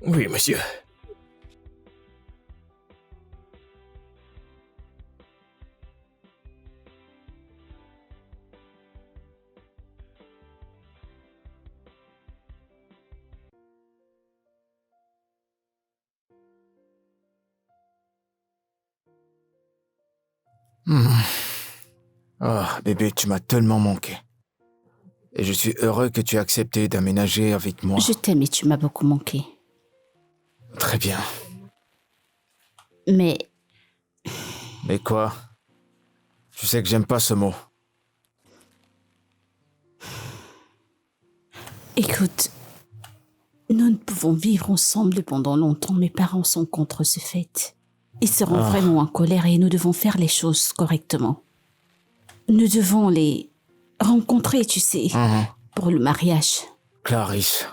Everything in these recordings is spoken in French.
Oui, monsieur. Hmm. Oh, bébé, tu m'as tellement manqué. Et je suis heureux que tu aies accepté d'aménager avec moi. Je t'aime et tu m'as beaucoup manqué. Très bien. Mais Mais quoi? Tu sais que j'aime pas ce mot. écoute, nous ne pouvons vivre ensemble pendant longtemps. Mes parents sont contre ce fait. Ils seront vraiment en colère et nous devons faire les choses correctement. Nous devons les rencontrer, tu sais, pour le mariage. Clarisse,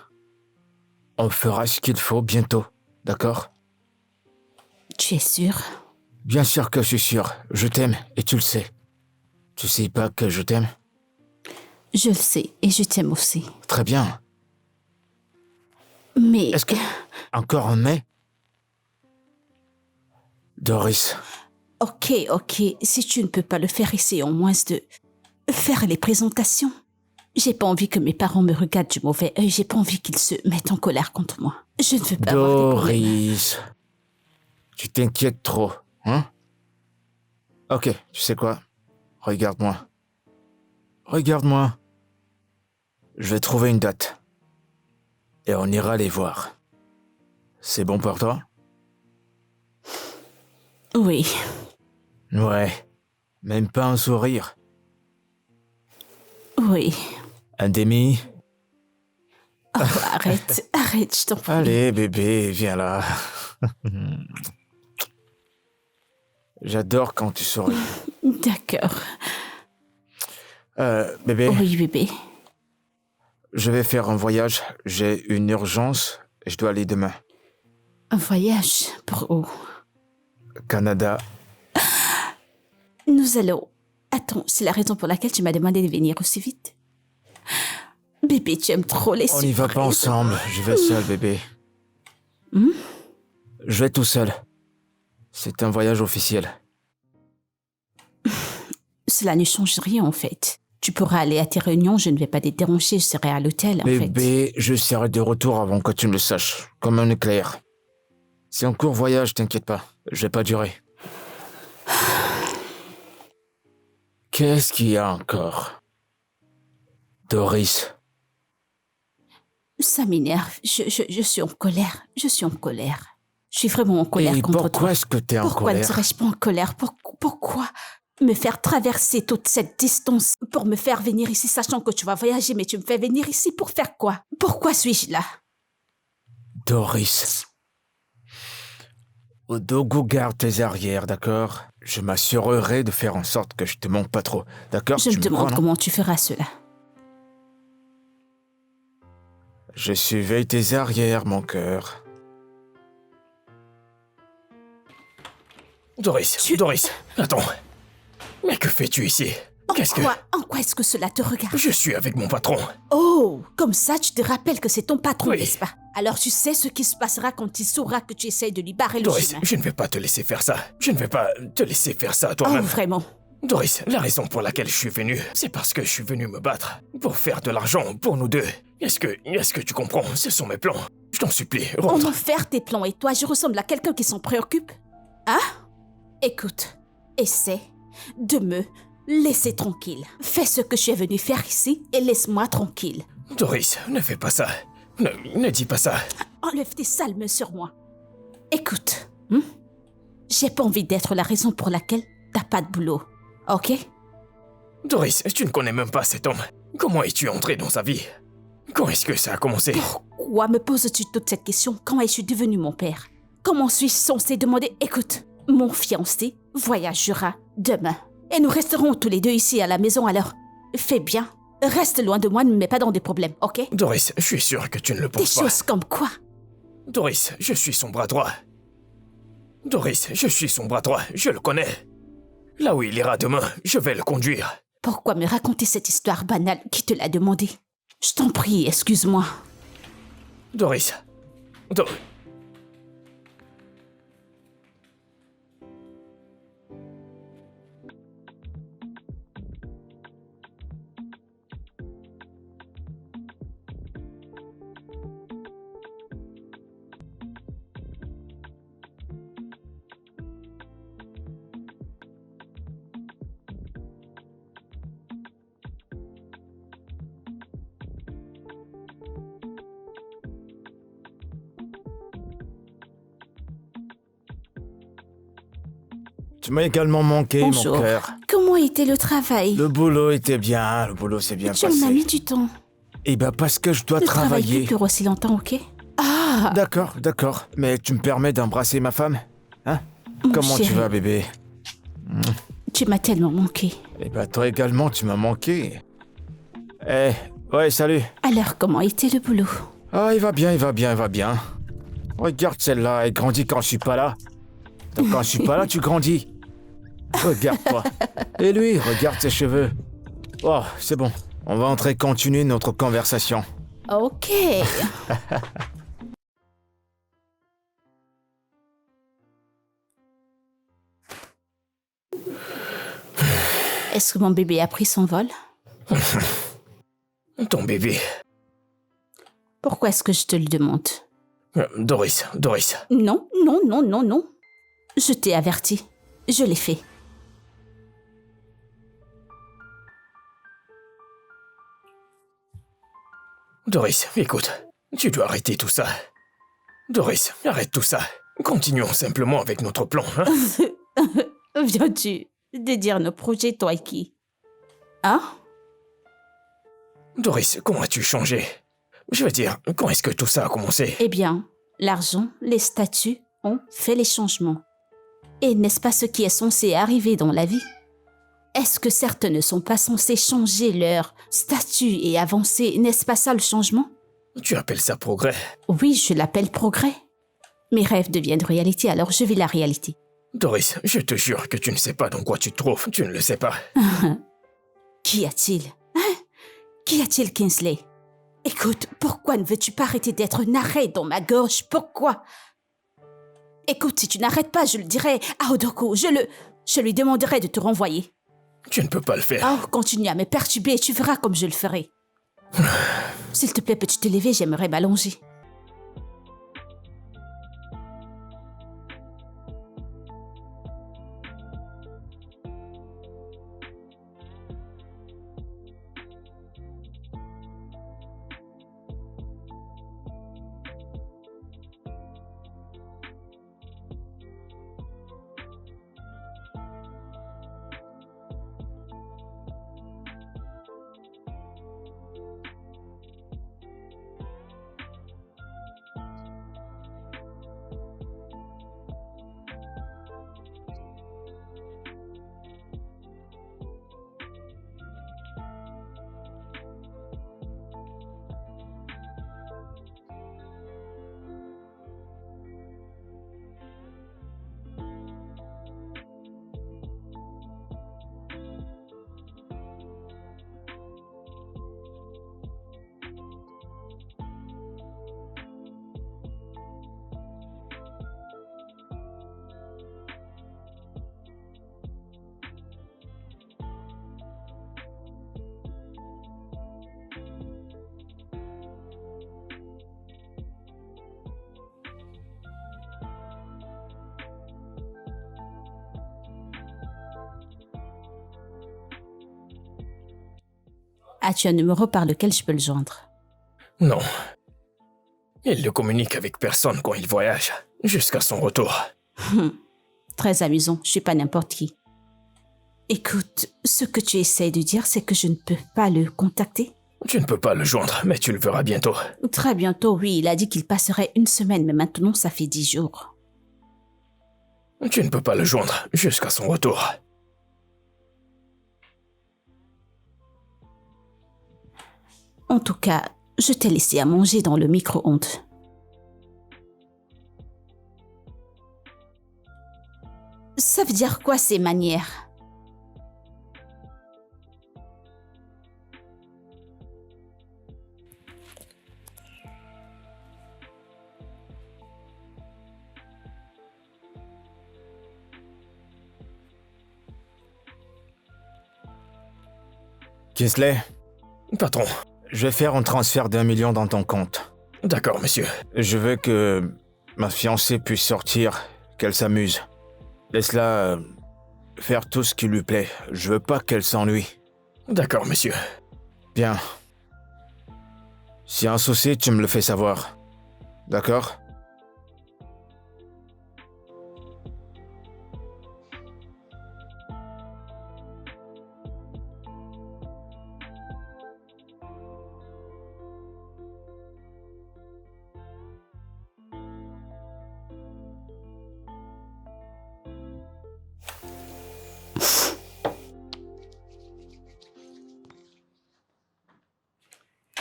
on fera ce qu'il faut bientôt, d'accord? Tu es sûre? Bien sûr que je suis sûr. Je t'aime et tu le sais. Tu sais pas que je t'aime? Je le sais et je t'aime aussi. Très bien. Mais Est-ce que... Encore un mais? Doris, ok, si tu ne peux pas le faire, essaie au moins de faire les présentations. J'ai pas envie que mes parents me regardent du mauvais œil, j'ai pas envie qu'ils se mettent en colère contre moi. Je ne veux pas avoir des problèmes. Doris, tu t'inquiètes trop, hein? Ok, tu sais quoi? Regarde-moi. Regarde-moi. Je vais trouver une date. Et on ira les voir. C'est bon pour toi? Oui, Ouais. Même pas un sourire. oui. Un demi? Oh, arrête, je t'en prie. Allez, bébé, viens là. J'adore quand tu souris. D'accord. Bébé, Oui, bébé. je vais faire un voyage. J'ai une urgence. Je dois aller demain. Un voyage pour où? Canada. Nous allons... Attends, c'est la raison pour laquelle tu m'as demandé de venir aussi vite? Bébé, tu aimes trop les On n'y va pas surprises. ensemble. Je vais seul, bébé. Je vais tout seul. C'est un voyage officiel. Cela ne change rien, en fait. Tu pourras aller à tes réunions, je ne vais pas te déranger, je serai à l'hôtel, en fait. Bébé, je serai de retour avant que tu ne le saches. Comme un éclair. C'est un court voyage, t'inquiète pas. Je vais pas durer. Qu'est-ce qu'il y a encore? Doris. Ça m'énerve, je suis en colère, je suis vraiment en colère Et contre toi. pourquoi est-ce que t'es en Pourquoi ne colère? serais-je pas en colère? Pourquoi me faire traverser toute cette distance pour me faire venir ici, sachant que tu vas voyager, mais tu me fais venir ici pour faire quoi? Pourquoi suis-je là? Doris. Odogu, garde tes arrières, d'accord? Je m'assurerai de faire en sorte que je te manque pas trop, d'accord? Je Tu me crois, demande non? comment tu feras cela. Je surveille tes arrières, mon cœur. Doris, attends. Mais que fais-tu ici? En quoi est-ce que cela te regarde? Je suis avec mon patron. Oh, comme ça tu te rappelles que c'est ton patron, Oui. n'est-ce pas? Alors tu sais ce qui se passera quand il saura que tu essayes de lui barrer le Doris, chemin. je ne vais pas te laisser faire ça. Je ne vais pas te laisser faire ça Oh, toi-même. vraiment? Doris, la raison pour laquelle je suis venu, c'est parce que je suis venu me battre. Pour faire de l'argent pour nous deux. Est-ce que tu comprends? Ce sont mes plans. Je t'en supplie, On rentre. en fait tes plans et toi, je ressemble à quelqu'un qui s'en préoccupe? Hein? Écoute, essaie de me laisser tranquille. Fais ce que je suis venu faire ici et laisse-moi tranquille. Doris, ne fais pas ça. Ne dis pas ça. Enlève tes sales mains sur moi. Écoute, j'ai pas envie d'être la raison pour laquelle t'as pas de boulot, ok? Doris, tu ne connais même pas cet homme. Comment es-tu entré dans sa vie? Quand est-ce que ça a commencé? Pourquoi me poses-tu toute cette question? Quand es-je devenu mon père? Comment suis-je censé demander? Écoute, mon fiancé voyagera demain. Et nous resterons tous les deux ici à la maison, alors fais bien. Reste loin de moi, ne me mets pas dans des problèmes, ok? Doris, je suis sûr que tu ne le Des penses pas. choses comme quoi? Doris, je suis son bras droit. Doris, je suis son bras droit, je le connais. Là où il ira demain, je vais le conduire. Pourquoi me raconter cette histoire banale? Qui te l'a demandé? Je t'en prie, excuse-moi. Doris. Tu m'as également manqué, Bonjour. mon cœur. Comment était le travail? Le boulot était bien, le boulot s'est bien Tu passé. m'as mis du temps. Eh ben, parce que je dois Ne travaille travailler. plus pour aussi longtemps, ok? Ah, D'accord, d'accord. Mais tu me permets d'embrasser ma femme? Hein? mon Comment tu chéri, vas, bébé? tu m'as tellement manqué. Eh ben, toi également, tu m'as manqué. Eh, ouais, salut. Alors, comment était le boulot? Ah, il va bien, il va bien, il va bien. Regarde celle-là, elle grandit quand je suis pas là. Donc quand je suis pas là, tu grandis. Regarde-toi. Et lui, regarde ses cheveux. Oh, c'est bon. On va entrer continuer notre conversation. Ok. Est-ce que mon bébé a pris son vol? Ton bébé. Pourquoi est-ce que je te le demande? Doris, Doris. Non, non, non, non, non. Je t'ai averti. Je l'ai fait. Doris, écoute. Tu dois arrêter tout ça. Doris, arrête tout ça. Continuons simplement avec notre plan, hein? Viens-tu de dire nos projets, toi et qui? Hein? Doris, comment as-tu changé? Je veux dire, quand est-ce que tout ça a commencé? Eh bien, l'argent, les statuts ont fait les changements. Et n'est-ce pas ce qui est censé arriver dans la vie? Est-ce que certains ne sont pas censés changer leur statut et avancer? N'est-ce pas ça le changement? Tu appelles ça progrès? Oui, je l'appelle progrès. Mes rêves deviennent réalité, alors je vis la réalité. Doris, je te jure que tu ne sais pas dans quoi tu te trouves. Tu ne le sais pas. Qu'y a-t-il? Hein? Qu'y a-t-il, Kingsley? Écoute, pourquoi ne veux-tu pas arrêter d'être un arrêt dans ma gorge? Pourquoi? Écoute, si tu n'arrêtes pas, je le dirai à Odoko. Je lui demanderai de te renvoyer. Tu ne peux pas le faire. Oh, continue à me perturber et tu verras comme je le ferai. S'il te plaît, peux-tu te lever? J'aimerais m'allonger. As-tu un numéro par lequel je peux le joindre? Non. Il ne communique avec personne quand il voyage, jusqu'à son retour. Très amusant, je suis pas n'importe qui. Écoute, ce que tu essaies de dire, c'est que je ne peux pas le contacter? Tu ne peux pas le joindre, mais tu le verras bientôt. Très bientôt, oui, il a dit qu'il passerait 1 semaine, mais maintenant ça fait 10 jours. Tu ne peux pas le joindre jusqu'à son retour. En tout cas, je t'ai laissé à manger dans le micro-ondes. Ça veut dire quoi ces manières? Kingsley, Patron. je vais faire un transfert d'1 million dans ton compte. D'accord, monsieur. Je veux que ma fiancée puisse sortir, qu'elle s'amuse. Laisse-la faire tout ce qui lui plaît. Je veux pas qu'elle s'ennuie. D'accord, monsieur. Bien. S'il y a un souci, tu me le fais savoir. D'accord?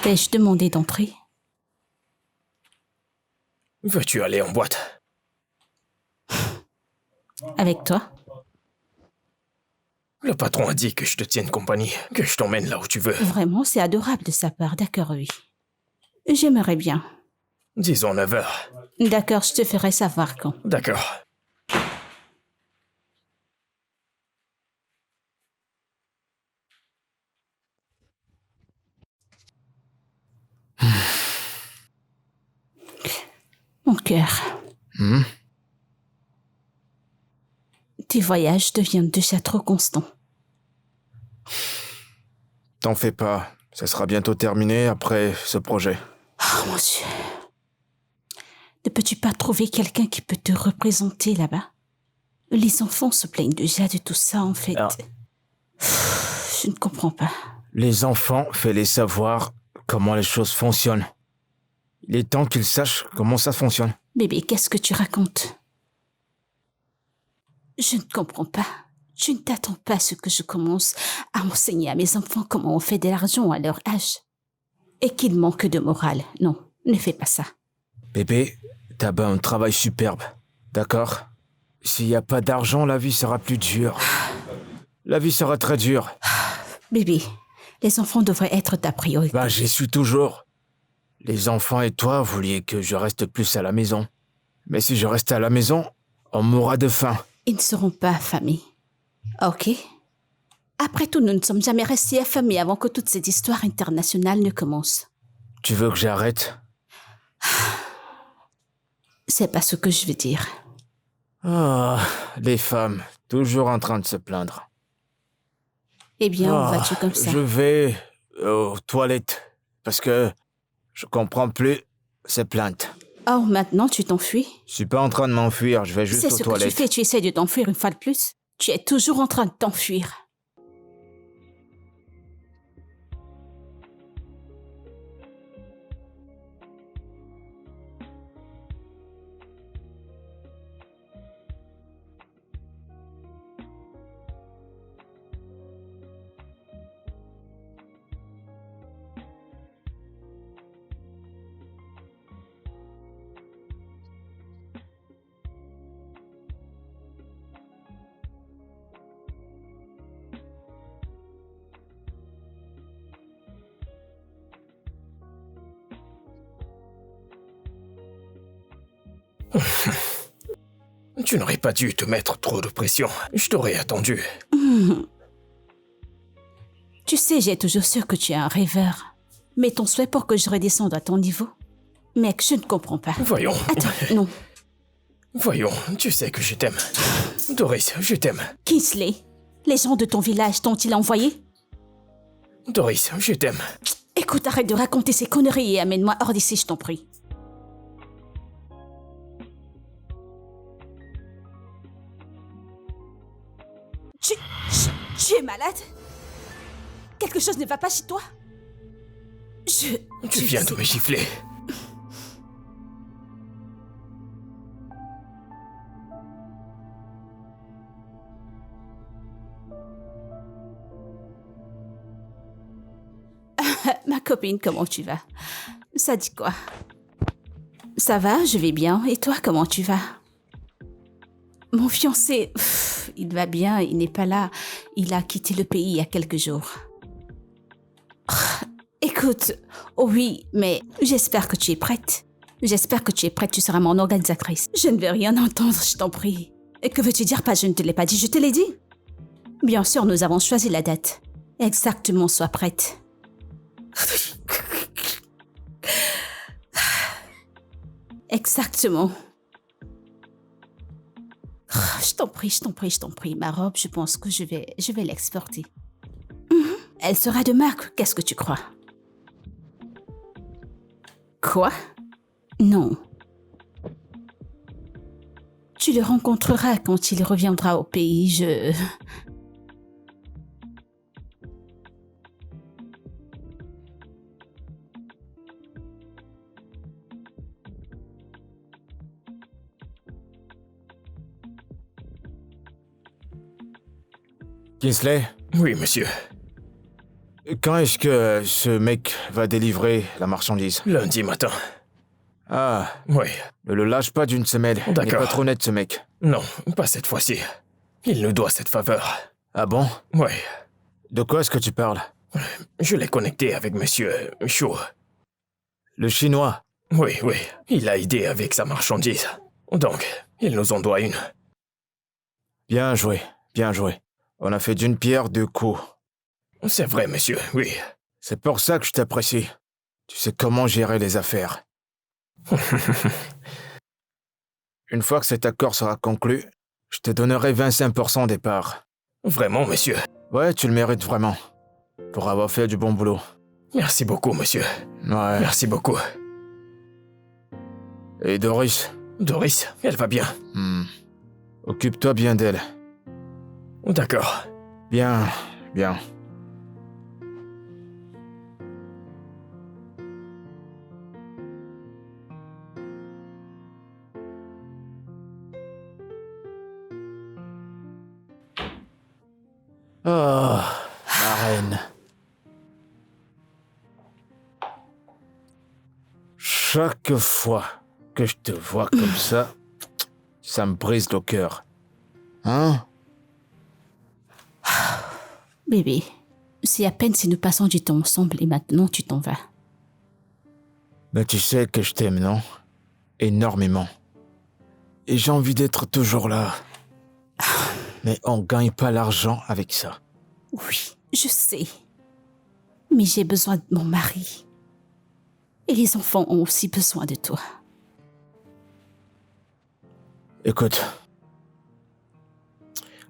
T'ai-je demandé d'entrer? Veux-tu aller en boîte? Avec toi? Le patron a dit que je te tienne compagnie, que je t'emmène là où tu veux. Vraiment, c'est adorable de sa part. D'accord, oui. J'aimerais bien. Disons 9 heures. D'accord, je te ferai savoir quand. D'accord. Mon cœur. Tes voyages deviennent déjà trop constants. T'en fais pas. Ça sera bientôt terminé après ce projet. Oh mon Dieu. Ne peux-tu pas trouver quelqu'un qui peut te représenter là-bas? Les enfants se plaignent déjà de tout ça, en fait. Ah. Je ne comprends pas. Les enfants, fais-les savoir comment les choses fonctionnent. Il est temps qu'ils sachent comment ça fonctionne. Bébé, qu'est-ce que tu racontes? Je ne comprends pas. Tu ne t'attends pas à ce que je commence à enseigner à mes enfants comment on fait de l'argent à leur âge. Et qu'ils manquent de morale. Non, ne fais pas ça. Bébé, t'as un travail superbe, d'accord? S'il n'y a pas d'argent, la vie sera plus dure. La vie sera très dure. Bébé, les enfants devraient être ta priorité. Bah, j'y suis toujours. Les enfants et toi vouliez que je reste plus à la maison. Mais si je reste à la maison, on mourra de faim. Ils ne seront pas affamés. Ok? Après tout, nous ne sommes jamais restés affamés avant que toute cette histoire internationale ne commence. Tu veux que j'arrête? C'est pas ce que je veux dire. Ah, les femmes, toujours en train de se plaindre. Eh bien, où vas-tu comme ça? Je vais aux toilettes, parce que je comprends plus ces plaintes. Oh, maintenant tu t'enfuis? Je suis pas en train de m'enfuir, je vais juste C'est aux ce que toilettes. tu fais, tu essaies de t'enfuir une fois de plus. Tu es toujours en train de t'enfuir. Tu n'aurais pas dû te mettre trop de pression. Je t'aurais attendu. Tu sais, j'ai toujours su que tu es un rêveur. Mais ton souhait pour que je redescende à ton niveau? Mec, je ne comprends pas. Voyons. Attends, non. Voyons, tu sais que je t'aime. Doris, je t'aime. Kingsley, les gens de ton village t'ont-ils envoyé? Doris, je t'aime. Écoute, arrête de raconter ces conneries et amène-moi hors d'ici, je t'en prie. Tu es malade? Quelque chose ne va pas chez toi? Tu viens de me gifler. Ma copine, comment tu vas? Ça dit quoi? Ça va, je vais bien. Et toi, comment tu vas? Mon fiancé, il va bien, il n'est pas là. Il a quitté le pays il y a quelques jours. Écoute, oh oui, mais j'espère que tu es prête. J'espère que tu es prête, tu seras mon organisatrice. Je ne veux rien entendre, je t'en prie. Et que veux-tu dire pas, je ne te l'ai pas dit, je te l'ai dit. Bien sûr, nous avons choisi la date. Exactement, sois prête. Exactement. Je t'en prie, je t'en prie, je t'en prie. Ma robe, je pense que je vais l'exporter. Elle sera de marque, qu'est-ce que tu crois? Quoi? Non. Tu le rencontreras quand il reviendra au pays, Kingsley? Oui, monsieur. Quand est-ce que ce mec va délivrer la marchandise? Lundi matin. Ah, Oui. ne le lâche pas d'une semelle. Il n'est D'accord. pas trop net, ce mec. Non, pas cette fois-ci. Il nous doit cette faveur. Ah bon? Oui. De quoi est-ce que tu parles? Je l'ai connecté avec monsieur Chou. Le chinois? Oui, oui. Il a aidé avec sa marchandise. Donc, il nous en doit une. Bien joué, bien joué. On a fait d'une pierre deux coups. C'est vrai, monsieur, oui. C'est pour ça que je t'apprécie. Tu sais comment gérer les affaires. Une fois que cet accord sera conclu, je te donnerai 25% des parts. Vraiment, monsieur. Ouais, tu le mérites vraiment. Pour avoir fait du bon boulot. Merci beaucoup, monsieur. Ouais. Merci beaucoup. Et Doris? Doris, elle va bien. Occupe-toi bien d'elle. D'accord. Bien, bien. Oh, ma reine. Chaque fois que je te vois comme ça me brise le cœur. Hein? Bébé, c'est à peine si nous passons du temps ensemble et maintenant tu t'en vas. Mais tu sais que je t'aime, non? Énormément. Et j'ai envie d'être toujours là. Mais on gagne pas l'argent avec ça. Oui, je sais. Mais j'ai besoin de mon mari. Et les enfants ont aussi besoin de toi. Écoute,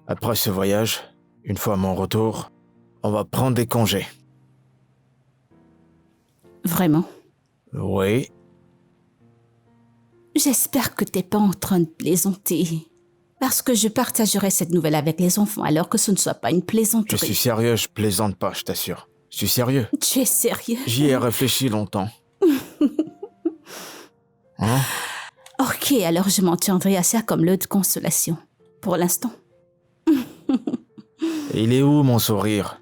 après ce voyage, une fois à mon retour, on va prendre des congés. Vraiment. Oui, J'espère que t'es pas en train de plaisanter. Parce que je partagerai cette nouvelle avec les enfants alors que ce ne soit pas une je plaisanterie. suis sérieux, je plaisante pas, je t'assure. Je suis sérieux. Tu es sérieux? J'y ai réfléchi longtemps. Hein? Ok, alors je m'en tiendrai à ça comme lot de consolation. Pour l'instant. Et il est où mon sourire?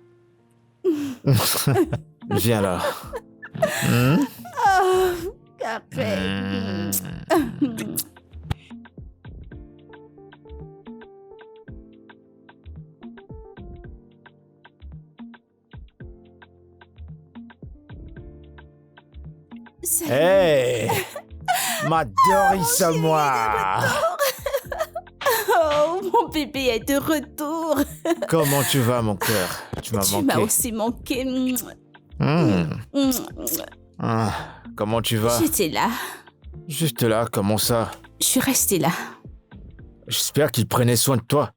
Viens là. Hey! Ma Doris à moi! Oh, mon bébé est de retour. Comment tu vas, mon cœur? Tu m'as Tu manqué. m'as aussi manqué. Comment tu vas? J'étais là. Juste là, comment ça? Je suis restée là. J'espère qu'il prenait soin de toi.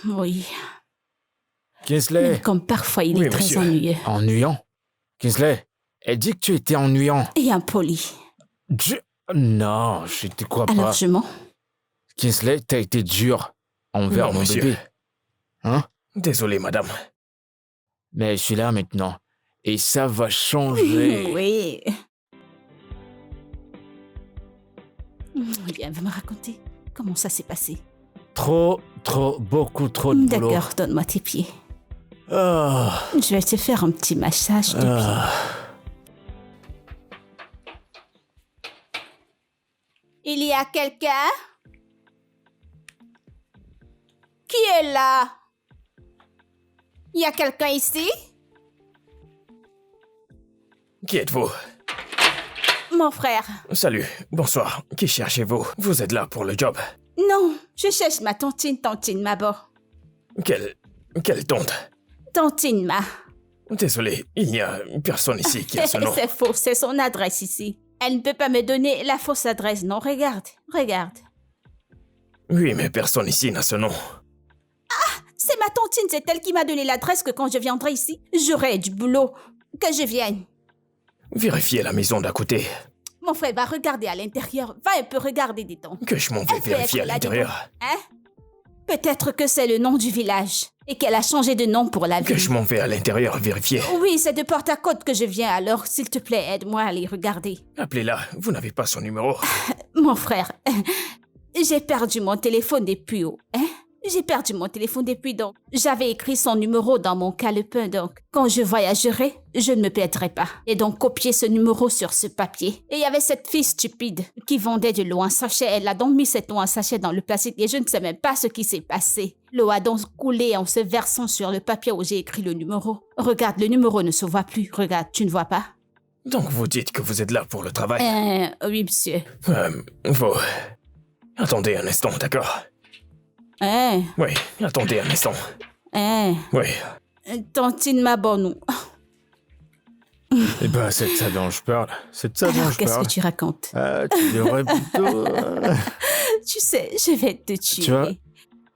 Oui. Kingsley, Comme parfois il Oui, est très monsieur. ennuyeux. ennuyant? Kingsley, elle dit que tu étais ennuyant. Et impoli. Non, je te crois Alors pas. je mens. Kingsley, t'as été dur envers Non, mon monsieur. bébé. Hein? Désolé, madame. Mais je suis là maintenant. Et ça va changer. Oui. Viens, va me raconter comment ça s'est passé. Beaucoup trop de boulot. D'accord, donne-moi tes pieds. Ah, Je vais te faire un petit massage de pieds. ah. Il y a quelqu'un? Qui est là? Il y a quelqu'un ici? Qui êtes-vous? Mon frère. Salut, bonsoir. Qui cherchez-vous? Vous êtes là pour le job. Non, je cherche ma tontine Mabo. Quelle tonte? Tontine Ma. Désolé, il n'y a personne ici qui a ce nom. C'est faux, c'est son adresse ici. Elle ne peut pas me donner la fausse adresse, non? Regarde. Oui, mais personne ici n'a ce nom. C'est ma tontine, c'est elle qui m'a donné l'adresse que quand je viendrai ici, j'aurai du boulot. Que je vienne. Vérifiez la maison d'à côté. Mon frère, va regarder à l'intérieur. Va un peu regarder des temps. Que je m'en vais Elle peut vérifier être à là l'intérieur. Hein? Peut-être que c'est le nom du village et qu'elle a changé de nom pour la Que ville. je m'en vais à l'intérieur vérifier. Oui, c'est de Porte-à-Côte que je viens, alors s'il te plaît, aide-moi à aller regarder. Appelez-la, vous n'avez pas son numéro. Mon frère, j'ai perdu mon téléphone depuis haut. Hein? J'ai perdu mon téléphone depuis donc. J'avais écrit son numéro dans mon calepin donc. Quand je voyagerai, je ne me perdrai pas. Et donc copié ce numéro sur ce papier. Et il y avait cette fille stupide qui vendait de l'eau en sachet. Elle a donc mis cette eau en sachet dans le plastique et je ne sais même pas ce qui s'est passé. L'eau a donc coulé en se versant sur le papier où j'ai écrit le numéro. Regarde, le numéro ne se voit plus. Regarde, tu ne vois pas? Donc vous dites que vous êtes là pour le travail? Oui, monsieur. Vous... Attendez un instant, d'accord? Oui, attendez un instant. Oui. Tantine Mabonou. Eh ben, c'est de ça dont je parle. C'est de ça dont je parle. Qu'est-ce que tu racontes? Tu devrais plutôt... Tu sais, je vais te tuer. Tu vois,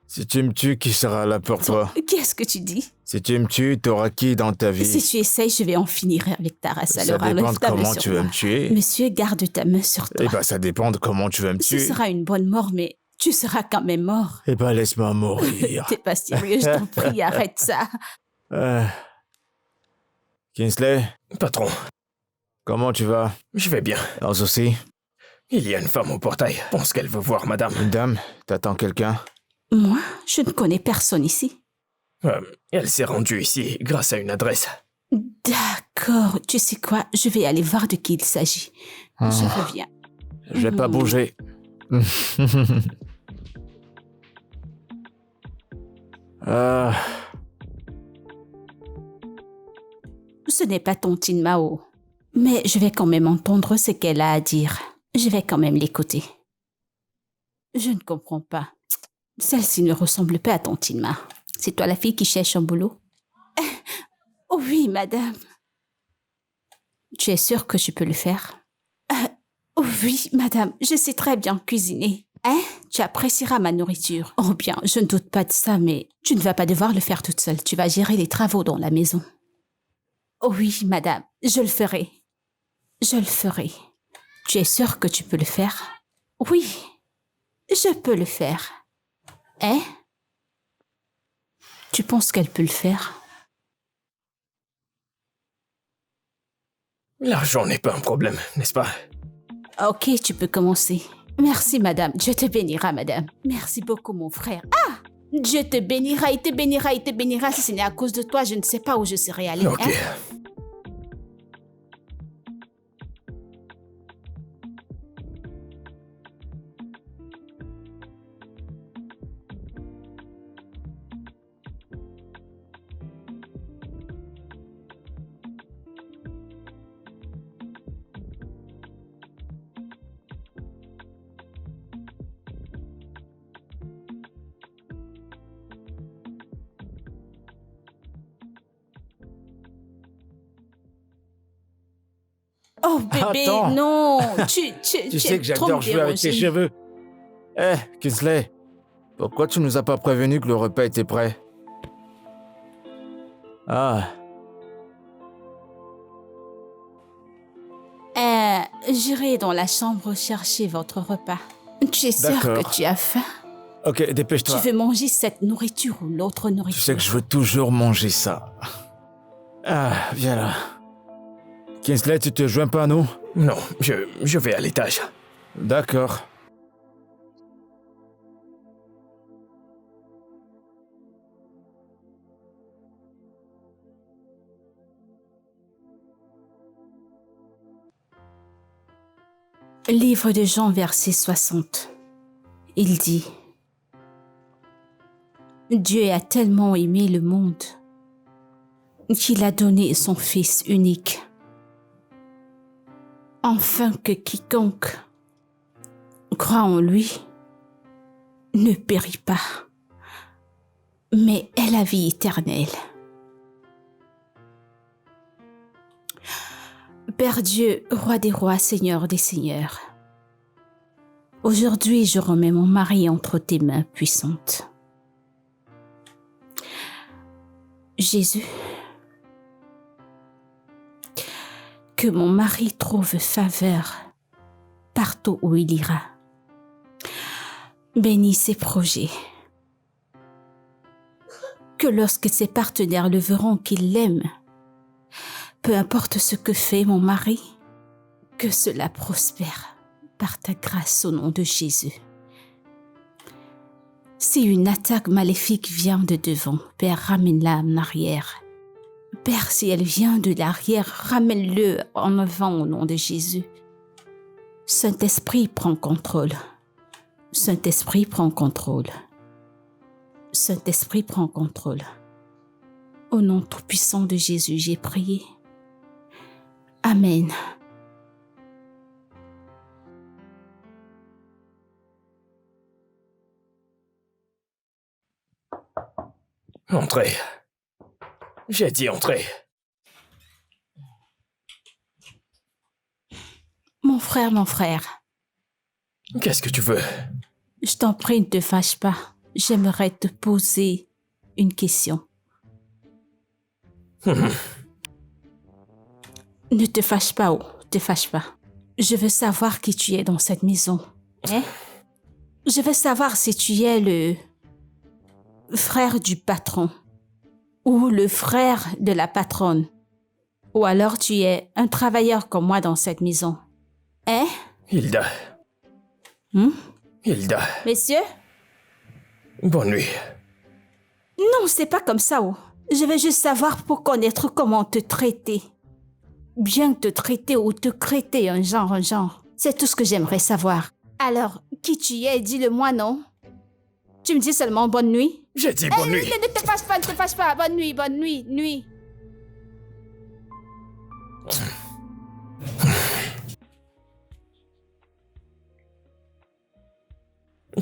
si tu me tues, qui sera là pour toi? Qu'est-ce que tu dis? Si tu me tues, t'auras qui dans ta vie? Si tu essayes, je vais en finir avec ta race. Ça Alors, dépend de ta main comment sur tu veux moi. me tuer. Monsieur, garde ta main sur toi. Eh ben, ça dépend de comment tu veux me Ce tuer. sera une bonne mort, mais tu seras quand même mort. Eh ben, laisse-moi mourir. T'es pas sérieux, je t'en prie, arrête ça. Kinsley, Patron, comment tu vas? je vais bien. Sans souci. Il y a une femme au portail. Pense qu'elle veut voir madame. Une dame, t'attends quelqu'un? Moi, je ne connais personne ici. Elle s'est rendue ici grâce à une adresse. D'accord, tu sais quoi? Je vais aller voir de qui il s'agit. Je reviens. Je vais pas bouger. Ce n'est pas Tontine Mao, mais je vais quand même entendre ce qu'elle a à dire. Je vais quand même l'écouter. Je ne comprends pas. Celle-ci ne ressemble pas à Tontine Mao. C'est toi la fille qui cherche un boulot? Oui, madame. Tu es sûre que je peux le faire? Oui, madame, je sais très bien cuisiner. Tu apprécieras ma nourriture. Oh bien, je ne doute pas de ça, mais tu ne vas pas devoir le faire toute seule. Tu vas gérer les travaux dans la maison. Oui, madame, je le ferai. Je le ferai. Tu es sûre que tu peux le faire? Oui, je peux le faire. Tu penses qu'elle peut le faire? L'argent n'est pas un problème, n'est-ce pas? Ok, tu peux commencer. Merci, madame. Dieu te bénira, madame. Merci beaucoup, mon frère. Dieu te bénira, il te bénira, il te bénira. Si ce n'est à cause de toi, je ne sais pas où je serais allée. Ok. Oh, bébé, Attends. non. Tu Tu sais que j'adore jouer avec tes cheveux. Kinsley, pourquoi tu nous as pas prévenu que le repas était prêt? J'irai dans la chambre chercher votre repas. Tu es sûre D'accord. que tu as faim? Ok, Tu dépêche-toi. veux manger cette nourriture ou l'autre nourriture? Tu sais que je veux toujours manger ça. Viens là. Kinsley, tu te joins pas à nous? Non, je vais à l'étage. D'accord. Livre de Jean, verset 60. Il dit: Dieu a tellement aimé le monde qu'il a donné son Fils unique, afin que quiconque croit en lui ne périt pas, mais ait la vie éternelle. Père Dieu, roi des rois, Seigneur des seigneurs, aujourd'hui je remets mon mari entre tes mains puissantes. Jésus, que mon mari trouve faveur partout où il ira. Bénis ses projets. Que lorsque ses partenaires le verront qu'il l'aime, peu importe ce que fait mon mari, que cela prospère par ta grâce au nom de Jésus. Si une attaque maléfique vient de devant, Père, ramène-la en arrière. Père, si elle vient de l'arrière, ramène-le en avant au nom de Jésus. Saint-Esprit, prends contrôle. Saint-Esprit, prends contrôle. Saint-Esprit, prends contrôle. Au nom tout-puissant de Jésus, j'ai prié. Amen. Entrez. J'ai dit entrez. Mon frère, Qu'est-ce que tu veux? je t'en prie, ne te fâche pas. J'aimerais te poser une question. Ne te fâche pas, oh, te fâche pas. Je veux savoir qui tu es dans cette maison. Hein? Je veux savoir si tu es le frère du patron ou le frère de la patronne. Ou alors tu es un travailleur comme moi dans cette maison. Hein? Hilda. Hilda. Messieurs? Bonne nuit. Non, c'est pas comme ça, oh. Je veux juste savoir pour connaître comment te traiter. Bien te traiter ou te traiter un genre. C'est tout ce que j'aimerais savoir. Alors, qui tu es, dis-le-moi, non? Tu me dis seulement bonne nuit? J'ai dit bonne nuit. Ne te fâche pas. Bonne nuit.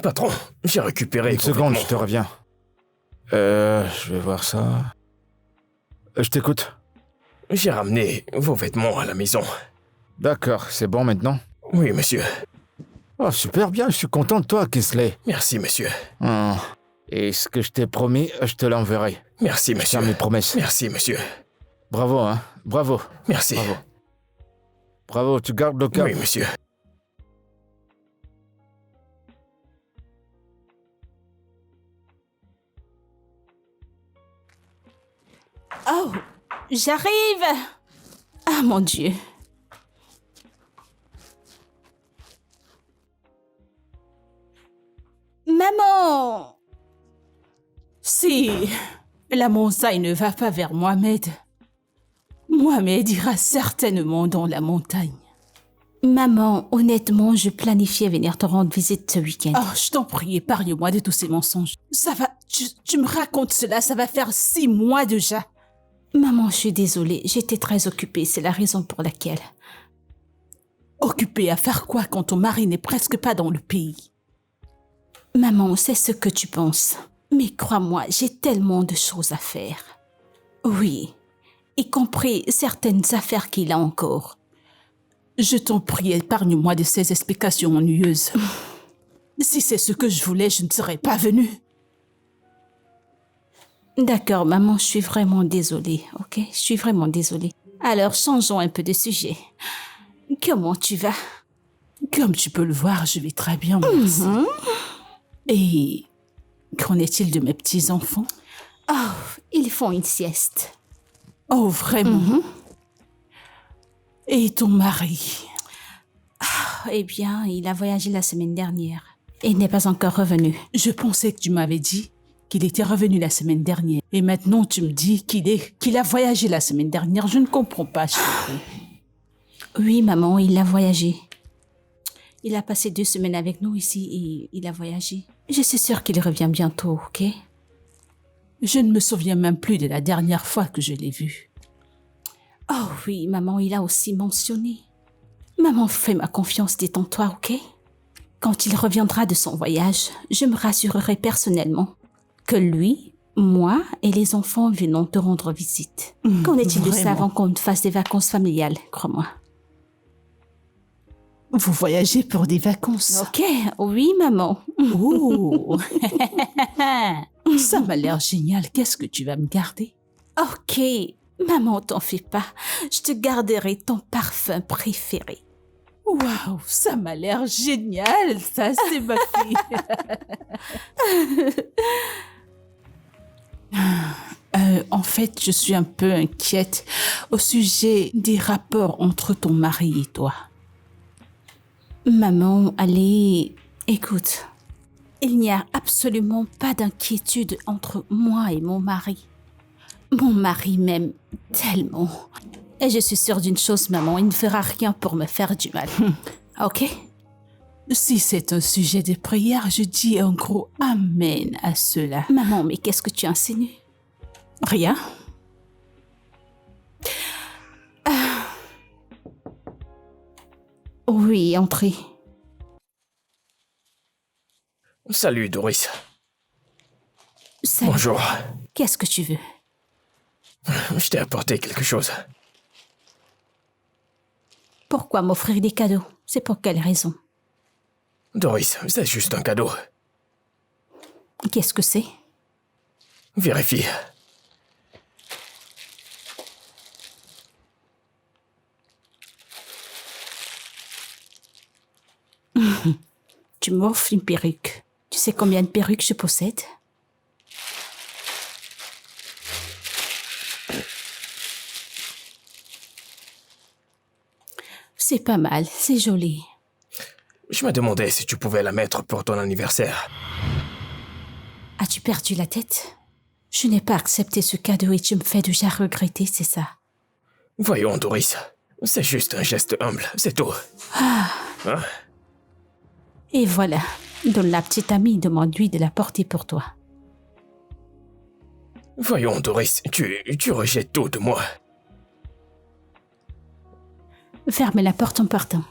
Patron, j'ai récupéré... Une seconde, je te reviens. Je vais voir ça. Je t'écoute. J'ai ramené vos vêtements à la maison. D'accord, c'est bon maintenant? Oui, monsieur. Oh, super bien, je suis content de toi, Kingsley. Merci, monsieur. Et ce que je t'ai promis, je te l'enverrai. Merci, Je monsieur. tiens mes promesses. Merci, monsieur. Bravo, hein. Bravo. Merci. Bravo, tu gardes le cap. Oui, monsieur. Oh, j'arrive! Ah, mon Dieu. Maman! Si la montagne ne va pas vers Mohamed, Mohamed ira certainement dans la montagne. Maman, honnêtement, je planifiais venir te rendre visite ce week-end. Oh, je t'en prie, épargne-moi de tous ces mensonges. Ça va, tu me racontes cela, ça va faire 6 mois déjà. Maman, je suis désolée, j'étais très occupée, c'est la raison pour laquelle. Occupée à faire quoi quand ton mari n'est presque pas dans le pays? Maman, c'est ce que tu penses. Mais crois-moi, j'ai tellement de choses à faire. Oui, y compris certaines affaires qu'il a encore. Je t'en prie, épargne-moi de ces explications ennuyeuses. Si c'est ce que je voulais, je ne serais pas venue. D'accord, maman, je suis vraiment désolée, ok? Je suis vraiment désolée. Alors, changeons un peu de sujet. Comment tu vas? Comme tu peux le voir, je vais très bien, merci. Et qu'en est-il de mes petits-enfants? Oh, ils font une sieste. Oh, vraiment? Et ton mari? Eh bien, il a voyagé la semaine dernière. Il n'est pas encore revenu. Je pensais que tu m'avais dit qu'il était revenu la semaine dernière. Et maintenant, tu me dis qu'il a voyagé la semaine dernière. Je ne comprends pas, chérie. Oui, maman, il a voyagé. Il a passé 2 semaines avec nous ici et il a voyagé. Je suis sûre qu'il revient bientôt, ok? Je ne me souviens même plus de la dernière fois que je l'ai vu. Oh oui, maman, il a aussi mentionné. Maman, fais-moi confiance, détends-toi, ok? Quand il reviendra de son voyage, je me rassurerai personnellement que lui, moi et les enfants venons te rendre visite. Qu'en est-il de ça avant qu'on fasse des vacances familiales, crois-moi? Vous voyagez pour des vacances? Ok, oui, maman. Oh. Ça m'a l'air génial. Qu'est-ce que tu vas me garder? Ok, maman, t'en fais pas. Je te garderai ton parfum préféré. Waouh, ça m'a l'air génial, ça, c'est ma fille. En fait, je suis un peu inquiète au sujet des rapports entre ton mari et toi. Maman, allez, écoute. Il n'y a absolument pas d'inquiétude entre moi et mon mari. Mon mari m'aime tellement. Et je suis sûre d'une chose, maman, il ne fera rien pour me faire du mal. Ok? Si c'est un sujet de prière, je dis un gros amen à cela. Maman, mais qu'est-ce que tu insinues? Rien? Oui, entrez. Salut, Doris. Salut. Bonjour. Qu'est-ce que tu veux? Je t'ai apporté quelque chose. Pourquoi m'offrir des cadeaux? C'est pour quelle raison? Doris, c'est juste un cadeau. Qu'est-ce que c'est? Vérifie. Tu m'offres une perruque. Tu sais combien de perruques je possède? C'est pas mal, c'est joli. Je me demandais si tu pouvais la mettre pour ton anniversaire. As-tu perdu la tête? Je n'ai pas accepté ce cadeau et tu me fais déjà regretter, c'est ça? Voyons, Doris. C'est juste un geste humble, c'est tout. Hein? Et voilà, donne la petite amie, demande-lui de la porter pour toi. Voyons, Doris, tu rejettes tout de moi. Ferme la porte en partant.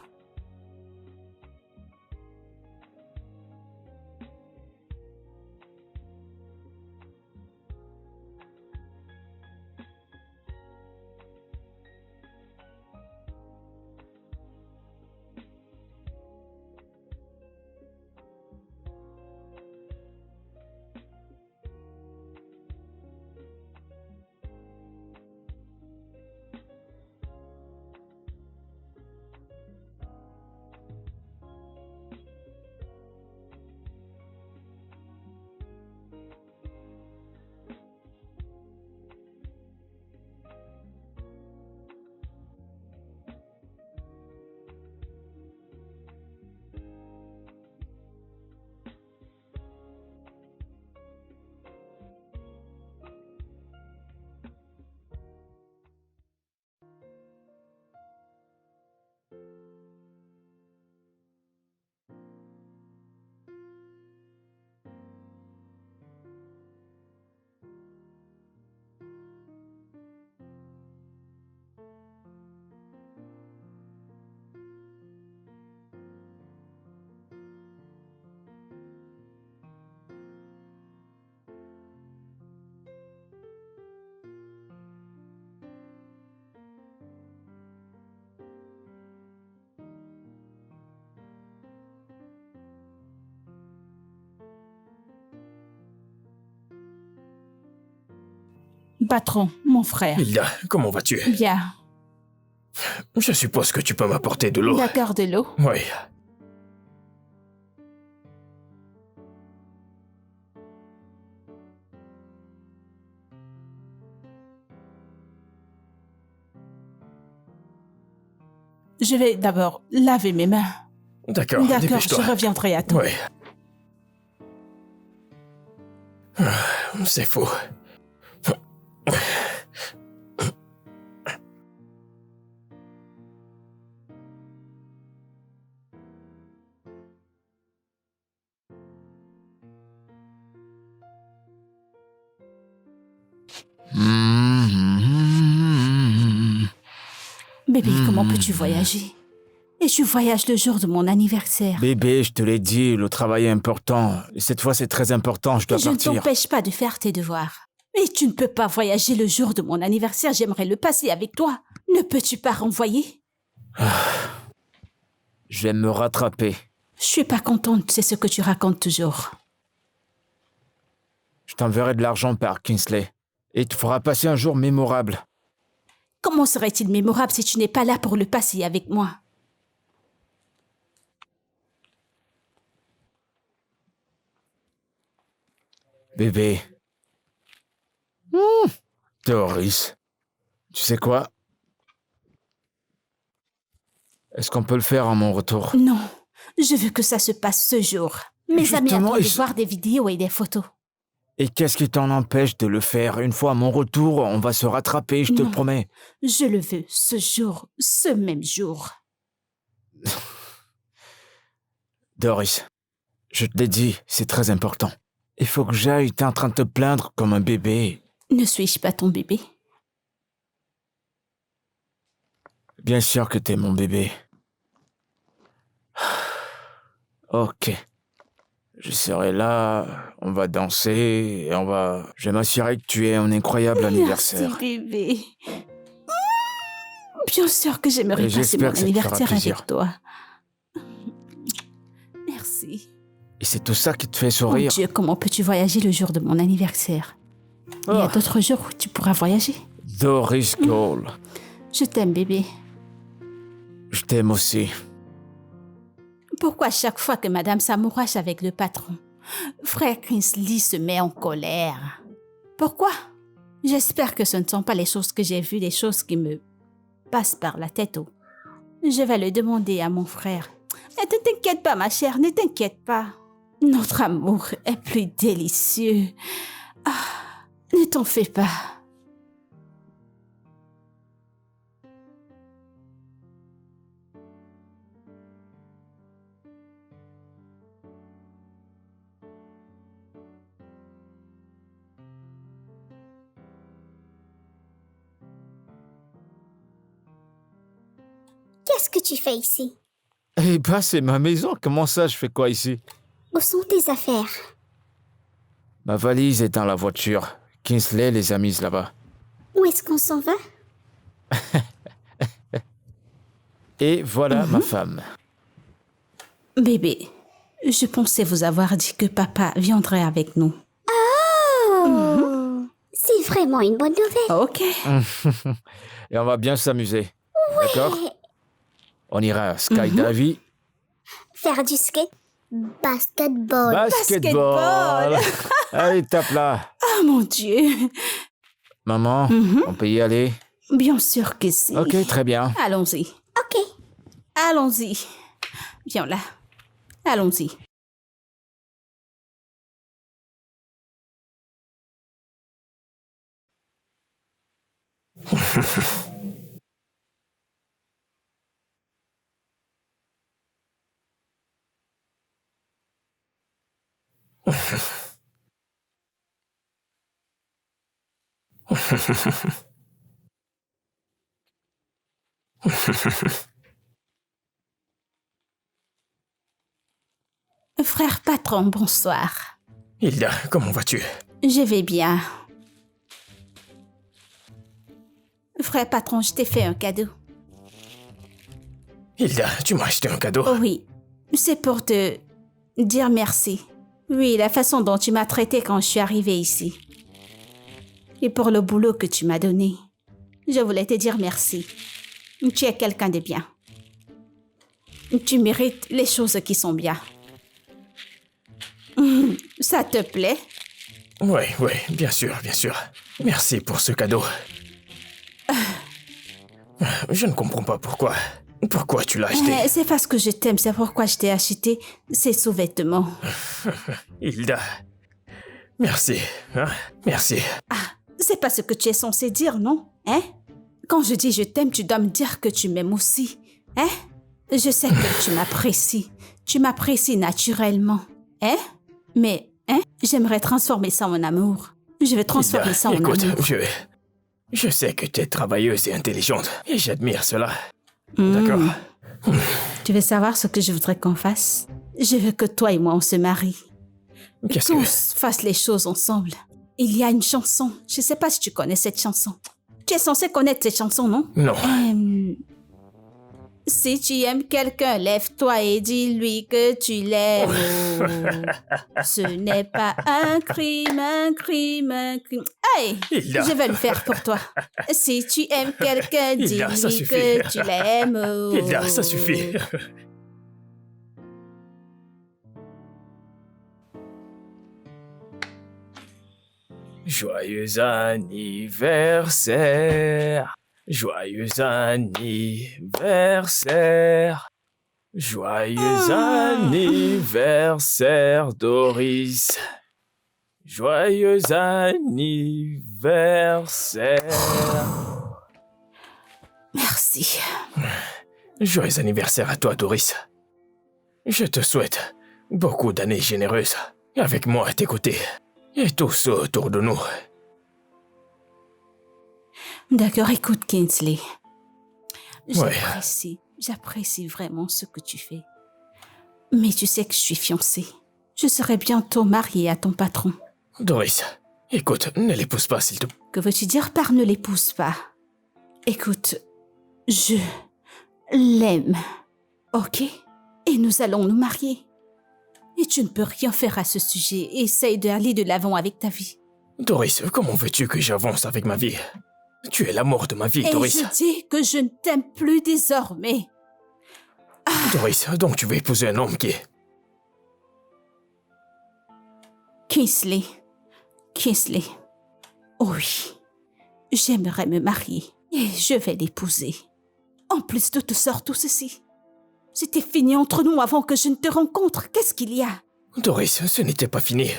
Patron, mon frère. Hilda, comment vas-tu? Bien, Je suppose que tu peux m'apporter de l'eau. d'accord, de l'eau. Oui. Je vais d'abord laver mes mains. D'accord, D'accord, je dépêche-toi. reviendrai à temps. Oui. C'est fou. Bébé, comment peux-tu voyager? Et je voyage le jour de mon anniversaire. Bébé, je te l'ai dit, le travail est important. Et cette fois, c'est très important, je dois Je ne partir. t'empêche pas de faire tes devoirs. Mais tu ne peux pas voyager le jour de mon anniversaire, j'aimerais le passer avec toi. Ne peux-tu pas renvoyer? Je vais me rattraper. Je suis pas contente, c'est ce que tu racontes toujours. Je t'enverrai de l'argent par Kingsley. Et tu feras passer un jour mémorable. Comment serait-il mémorable si tu n'es pas là pour le passer avec moi? Bébé. Doris. Tu sais quoi? Est-ce qu'on peut le faire à mon retour? Non, je veux que ça se passe ce jour. Mes amis Justement, attendent de ils- voir des vidéos et des photos. Et qu'est-ce qui t'en empêche de le faire? Une fois à mon retour, on va se rattraper, je te Non. promets. Je le veux ce jour, ce même jour. Doris, je te l'ai dit, c'est très important. Il faut que j'aille, t'es en train de te plaindre comme un bébé. Ne suis-je pas ton bébé? Bien sûr que t'es mon bébé. Ok. Je serai là, on va danser, et Je vais m'assurer que tu aies un incroyable anniversaire. Merci, bébé. Bien sûr que j'aimerais Et passer j'espère mon que ça te fera anniversaire plaisir. avec toi. Merci. Et c'est tout ça qui te fait Mon sourire. Dieu, comment peux-tu voyager le jour de mon anniversaire? Il y a Oh, d'autres jours où tu pourras voyager. Doris Cole, Je t'aime, bébé. je t'aime aussi. Pourquoi chaque fois que Madame s'amourache avec le patron, Frère Kingsley se met en colère? Pourquoi? J'espère que ce ne sont pas les choses que j'ai vues, les choses qui me passent par la tête. Oh. Je vais le demander à mon frère. Ne t'inquiète pas, ma chère, ne t'inquiète pas. Notre amour est plus délicieux. Ah, ne t'en fais pas. Qu'est-ce que tu fais ici? Eh ben, c'est ma maison, comment ça, je fais quoi ici? Où sont tes affaires? Ma valise est dans la voiture. Kingsley les a mises là-bas. Où est-ce qu'on s'en va? Et voilà ma femme. Bébé, je pensais vous avoir dit que papa viendrait avec nous. Oh! C'est vraiment une bonne nouvelle. Ok. Et on va bien s'amuser. D'accord? On ira à skydiving. Faire du skate? Basketball. Basketball. Allez, tape là. Oh mon Dieu. Maman, on peut y aller? Bien sûr que si. Ok, très bien. Allons-y. Ok. Allons-y. Viens là. Allons-y. Frère patron, bonsoir. Hilda, comment vas-tu? Je vais bien. Frère patron, je t'ai fait un cadeau. Hilda, tu m'as acheté un cadeau? Oh oui, c'est pour te dire merci. Oui, la façon dont tu m'as traité quand je suis arrivée ici. Et pour le boulot que tu m'as donné. Je voulais te dire merci. Tu es quelqu'un de bien. Tu mérites les choses qui sont bien. Ça te plaît? Oui, oui, bien sûr, bien sûr. Merci pour ce cadeau. Je ne comprends pas pourquoi. Pourquoi tu l'as acheté? C'est parce que je t'aime, c'est pourquoi je t'ai acheté ces sous-vêtements. Hilda, merci, hein? Merci. C'est pas ce que tu es censé dire, non? Hein? Quand je dis je t'aime, tu dois me dire que tu m'aimes aussi. Hein? Je sais que tu m'apprécies. Tu m'apprécies naturellement. Hein? Mais, hein? J'aimerais transformer ça en amour. Je vais transformer Hilda, ça en écoute, amour. je sais que tu es travailleuse et intelligente, et j'admire cela. Hmm. D'accord? Tu veux savoir ce que je voudrais qu'on fasse? Je veux que toi et moi, on se marie. Qu'est-ce Qu'on que... fasse les choses ensemble. Il y a une chanson. Je sais pas si tu connais cette chanson. Tu es censé connaître cette chanson, non? Non. Si tu aimes quelqu'un, lève-toi et dis-lui que tu l'aimes. Oh, ce n'est pas un crime, un crime, un crime. Hey, Hilda. je vais le faire pour toi. Si tu aimes quelqu'un, Hilda, ça dis-lui suffit. que tu l'aimes. Oh. Hilda, ça suffit. Joyeux anniversaire. Joyeux anniversaire. Joyeux anniversaire, Doris. Joyeux anniversaire. Merci. Joyeux anniversaire à toi, Doris. Je te souhaite beaucoup d'années généreuses, avec moi à tes côtés, et tous autour de nous. D'accord, écoute, Kingsley. Ouais. J'apprécie vraiment ce que tu fais. Mais tu sais que je suis fiancée. Je serai bientôt mariée à ton patron. Doris, écoute, ne l'épouse pas, s'il te plaît. Que veux-tu dire par ne l'épouse pas? Écoute, je l'aime, ok? Et nous allons nous marier. Et tu ne peux rien faire à ce sujet. Essaye d'aller de l'avant avec ta vie. Doris, comment veux-tu que j'avance avec ma vie? Tu es l'amour de ma vie, Doris. Et je dis que je ne t'aime plus désormais. Doris, donc tu veux épouser un homme qui est... Kingsley. Oh oui, j'aimerais me marier et je vais l'épouser. En plus de tout sort tout ceci. C'était fini entre nous avant que je ne te rencontre. Qu'est-ce qu'il y a? Doris, ce n'était pas fini.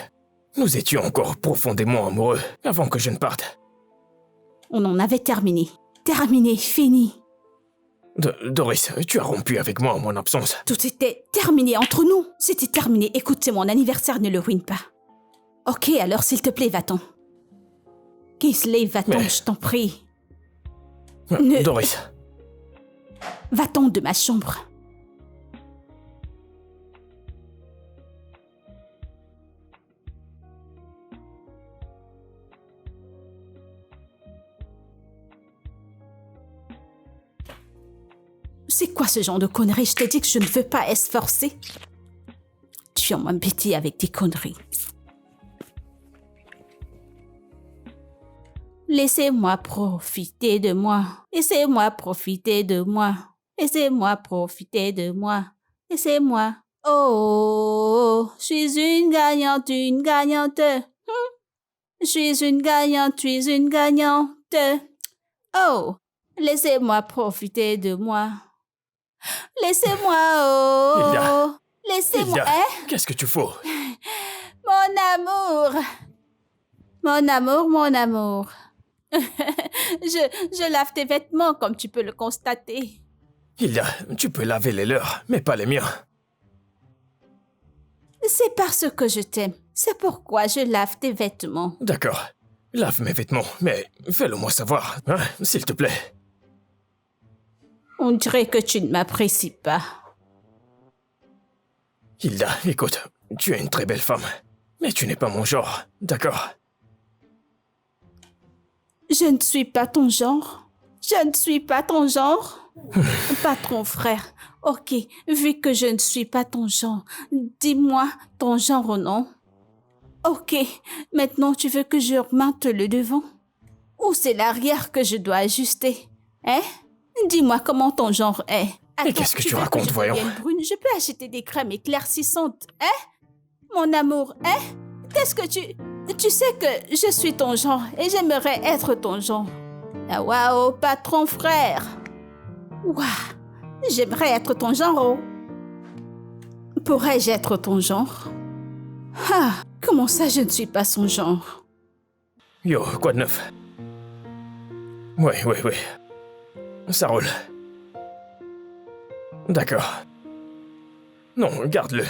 Nous étions encore profondément amoureux avant que je ne parte. On en avait terminé. Terminé, fini. Doris, tu as rompu avec moi en mon absence. Tout était terminé entre nous. C'était terminé. Écoute, c'est mon anniversaire, ne le ruine pas. Ok, alors s'il te plaît, va-t'en. Kingsley, va-t'en, je t'en prie. Doris. Va-t'en de ma chambre. C'est quoi ce genre de conneries? Je t'ai dit que je ne veux pas être forcée. Tu vas m'embêter avec tes conneries. Laissez-moi profiter de moi. Laissez-moi profiter de moi. Laissez-moi profiter de moi. Laissez-moi. Oh, je suis une gagnante, une gagnante. Je suis une gagnante, je suis une gagnante. Oh, laissez-moi profiter de moi. Laissez-moi, oh. Hilda. Laissez-moi, Hilda, hein? qu'est-ce que tu fous? Mon amour. Mon amour, mon amour. Je lave tes vêtements comme tu peux le constater. Hilda, tu peux laver les leurs, mais pas les miens. C'est parce que je t'aime. C'est pourquoi je lave tes vêtements. D'accord. Lave mes vêtements, mais fais-le moi savoir, hein, s'il te plaît. On dirait que tu ne m'apprécies pas. Hilda, écoute, tu es une très belle femme, mais tu n'es pas mon genre, d'accord? Je ne suis pas ton genre. Je ne suis pas ton genre. Patron frère, ok, vu que je ne suis pas ton genre, dis-moi ton genre ou non. Ok, maintenant tu veux que je remonte le devant? Ou c'est l'arrière que je dois ajuster? Hein? Dis-moi comment ton genre est. Mais qu'est-ce que tu racontes, voyons? Brune, je peux acheter des crèmes éclaircissantes, hein? Mon amour, hein? Qu'est-ce que tu... Tu sais que je suis ton genre et j'aimerais être ton genre. Ah waouh, patron frère. Waouh, j'aimerais être ton genre, oh. Pourrais-je être ton genre? Ah, comment ça je ne suis pas son genre? Yo, quoi de neuf? Oui. Ça roule. D'accord. Non, garde-le.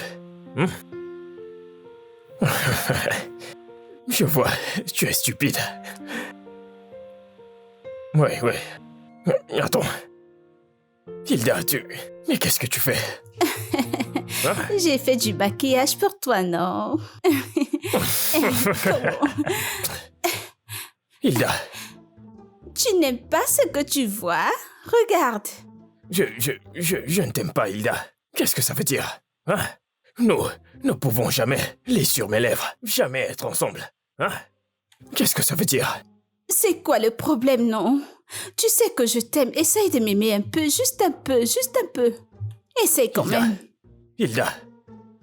Je vois, tu es stupide. Oui. Attends. Hilda, Mais qu'est-ce que tu fais? Hein? J'ai fait du maquillage pour toi, non? Hilda. Tu n'aimes pas ce que tu vois? Regarde. Je ne t'aime pas, Hilda. Qu'est-ce que ça veut dire? Hein? Nous ne pouvons jamais, les sur mes lèvres, jamais être ensemble. Hein? Qu'est-ce que ça veut dire? C'est quoi le problème, non? Tu sais que je t'aime. Essaye de m'aimer un peu, juste un peu. Essaye quand même. Hilda,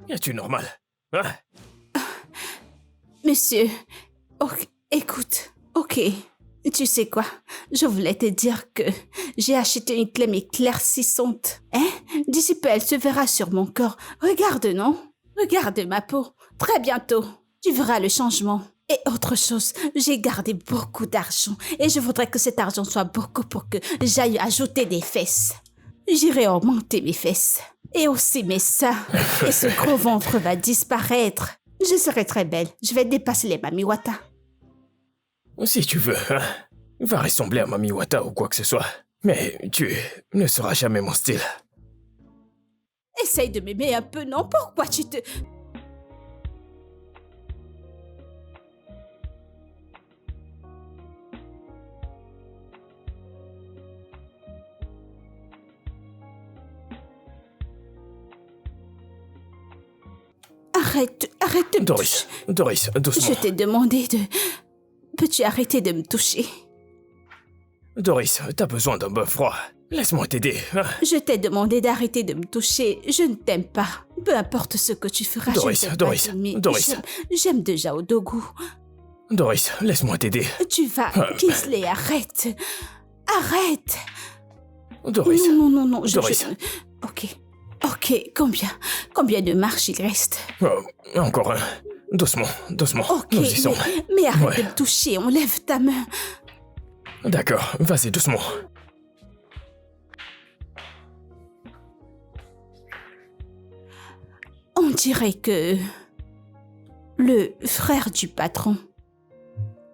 es-tu normal? Hein? Monsieur, écoute, ok. Tu sais quoi? Je voulais te dire que j'ai acheté une crème éclaircissante. Hein? D'ici peu, elle se verra sur mon corps. Regarde, non? Regarde ma peau. Très bientôt, tu verras le changement. Et autre chose, j'ai gardé beaucoup d'argent et je voudrais que cet argent soit beaucoup pour que j'aille ajouter des fesses. J'irai augmenter mes fesses. Et aussi mes seins. Et ce gros ventre va disparaître. Je serai très belle. Je vais dépasser les Mami Wata. Si tu veux, hein, va ressembler à Mami Wata ou quoi que ce soit. Mais tu ne seras jamais mon style. Essaye de m'aimer un peu, non? Pourquoi tu te... Arrête de me toucher. Doris, doucement. Je t'ai demandé de... Peux-tu arrêter de me toucher? Doris, t'as besoin d'un bain froid. Laisse-moi t'aider. Hein? Je t'ai demandé d'arrêter de me toucher. Je ne t'aime pas. Peu importe ce que tu feras, Doris, je ne t'aime Doris, pas aimer. Doris. J'aime déjà Odogu. Doris, laisse-moi t'aider. Tu vas... Kingsley, arrête. Arrête. Doris. Non. Doris. Ok, combien de marches il reste? Oh, encore un. Doucement. Ok, Nous y sommes. mais arrête Ouais. de me toucher, enlève ta main. D'accord, vas-y doucement. On dirait que le frère du patron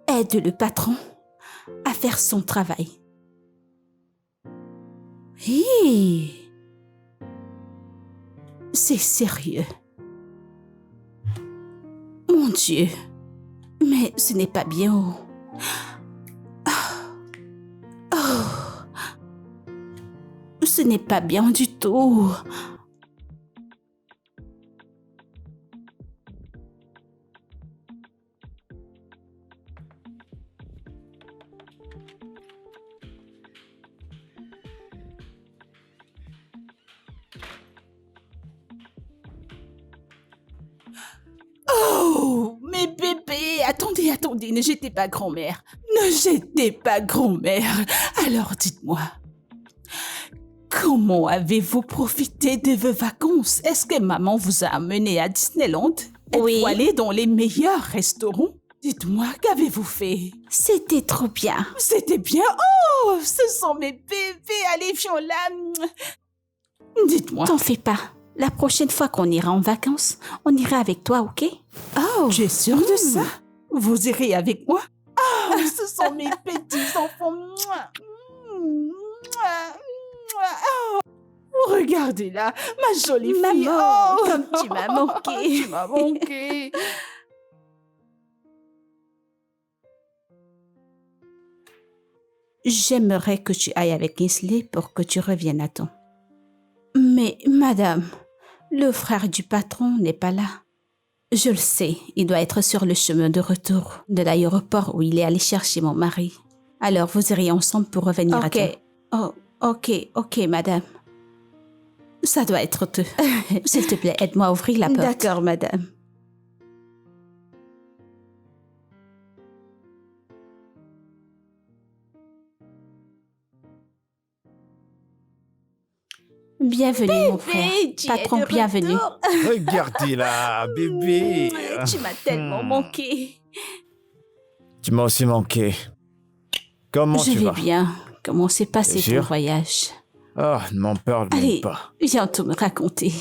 aide le patron à faire son travail. Hé! C'est sérieux. Mon Dieu, mais ce n'est pas bien. Ce n'est pas bien du tout. Oh, mais bébé, attendez, ne jetez pas grand-mère. Ne jetez pas grand-mère. Alors dites-moi, comment avez-vous profité de vos vacances? Est-ce que maman vous a amené à Disneyland? Oui. Êtes-vous allé dans les meilleurs restaurants? Dites-moi, qu'avez-vous fait? C'était trop bien. C'était bien. Oh, ce sont mes bébés. Allez, viens là. Dites-moi. T'en fais pas. La prochaine fois qu'on ira en vacances, on ira avec toi, ok? Oh, Tu es sûre de ça? Vous irez avec moi? Oh, ce sont mes petits enfants. Regardez là, ma jolie fille. maman, Oh. comme tu m'as manqué. Tu m'as manqué. J'aimerais que tu ailles avec Kingsley pour que tu reviennes à temps. Mais madame, le frère du patron n'est pas là. Je le sais, il doit être sur le chemin de retour de l'aéroport où il est allé chercher mon mari. Alors vous irez ensemble pour revenir à temps. Ok, madame. Ça doit être eux. S'il te plaît, aide-moi à ouvrir la porte. D'accord, madame. Bienvenue, mon frère. Patron, bienvenue. Regardez-la, bébé. Tu m'as tellement manqué. Tu m'as aussi manqué. Comment Je tu vais vas? bien. Comment s'est passé T'es ton sûr? voyage? Ah, ne m'en parle même Allez, pas. viens tout me raconter.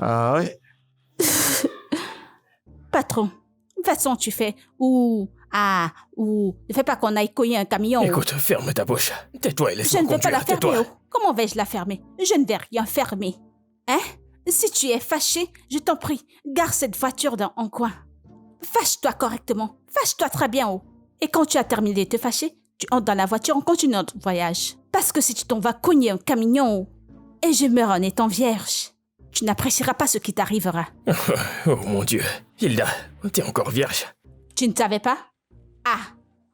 Ah ouais? Patron, de toute façon, tu fais ne fais pas qu'on aille cogner un camion. Écoute, ferme ta bouche. Tais-toi et Je laisse-moi ne vais pas conduire. la fermer. Tais-toi. Comment vais-je la fermer? Je ne vais rien fermer. Hein? Si tu es fâché, je t'en prie, gare cette voiture dans un coin. Fâche-toi correctement. Fâche-toi très bien, oh. Et quand tu as terminé de te fâcher, tu entres dans la voiture, on continue notre voyage. Parce que si tu t'en vas cogner un camion, oh, et je meurs en étant vierge, tu n'apprécieras pas ce qui t'arrivera. Oh mon Dieu. Hilda, t'es encore vierge. Tu ne savais pas? Ah,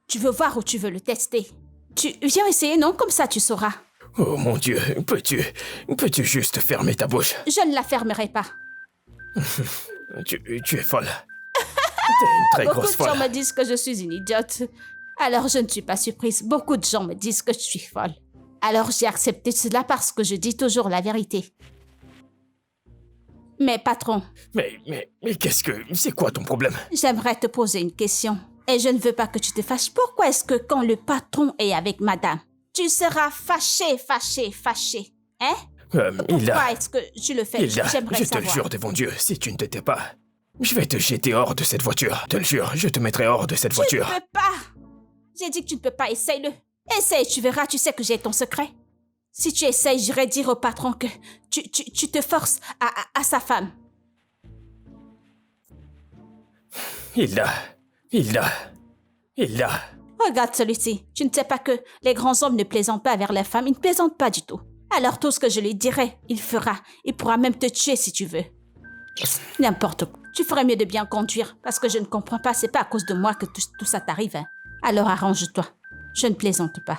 tu veux voir ou tu veux le tester? Tu viens essayer, non? Comme ça, tu sauras. Oh mon Dieu, peux-tu juste fermer ta bouche? Je ne la fermerai pas. Tu es folle. T'es une très Beaucoup grosse de gens folle. me disent que je suis une idiote. Alors je ne suis pas surprise. Beaucoup de gens me disent que je suis folle. Alors j'ai accepté cela parce que je dis toujours la vérité. Mais patron, Mais qu'est-ce que... C'est quoi ton problème? j'aimerais te poser une question. Et je ne veux pas que tu te fâches. Pourquoi est-ce que quand le patron est avec madame, tu seras fâché? Hein? Hilda, Pourquoi est-ce que tu le fais? Hilda, J'aimerais je te le savoir. jure devant Dieu, si tu ne t'étais pas, je vais te jeter hors de cette voiture. Te le jure, je te mettrai hors de cette voiture. Tu ne peux pas. J'ai dit que tu ne peux pas. Essaye-le. Essaye, tu verras. Tu sais que j'ai ton secret. Si tu essayes, j'irai dire au patron que tu te forces à sa femme. Hilda. Regarde celui-ci. Tu ne sais pas que les grands hommes ne plaisantent pas vers les femmes. Ils ne plaisantent pas du tout. Alors tout ce que je lui dirai, il fera. Il pourra même te tuer si tu veux. N'importe quoi. Tu ferais mieux de bien conduire parce que je ne comprends pas. C'est pas à cause de moi que tout ça t'arrive. Hein. Alors arrange-toi. Je ne plaisante pas.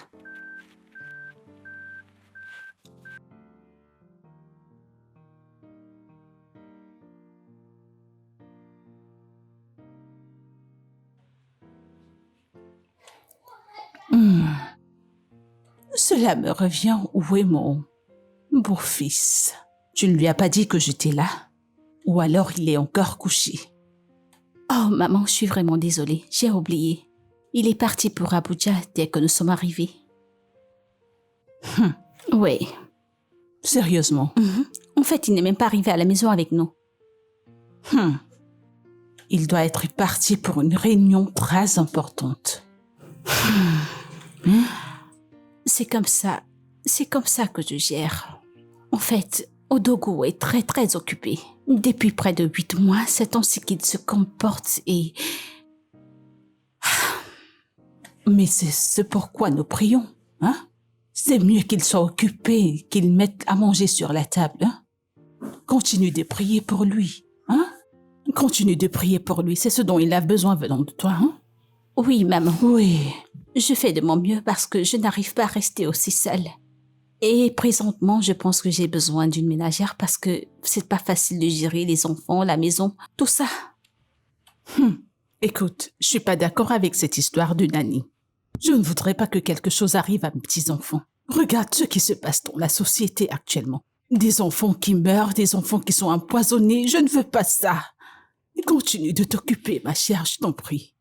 Cela me revient. Où est mon beau-fils? Tu ne lui as pas dit que j'étais là? Ou alors il est encore couché? Oh, maman, je suis vraiment désolée. J'ai oublié. Il est parti pour Abuja dès que nous sommes arrivés. Oui. Sérieusement? En fait, il n'est même pas arrivé à la maison avec nous. Il doit être parti pour une réunion très importante. C'est comme ça que je gère. En fait, Odogo est très très occupé. Depuis près de 8 mois, c'est ainsi qu'il se comporte et... Mais c'est ce pourquoi nous prions, hein? C'est mieux qu'il soit occupé, qu'il mette à manger sur la table, hein? Continue de prier pour lui, hein? Continue de prier pour lui, c'est ce dont il a besoin venant de toi, hein? Oui, maman. Oui. Je fais de mon mieux parce que je n'arrive pas à rester aussi seule. Et présentement, je pense que j'ai besoin d'une ménagère parce que c'est pas facile de gérer les enfants, la maison, tout ça. Écoute, je suis pas d'accord avec cette histoire de nanny. Je ne voudrais pas que quelque chose arrive à mes petits-enfants. Regarde ce qui se passe dans la société actuellement. Des enfants qui meurent, des enfants qui sont empoisonnés. Je ne veux pas ça. Continue de t'occuper, ma chère, je t'en prie.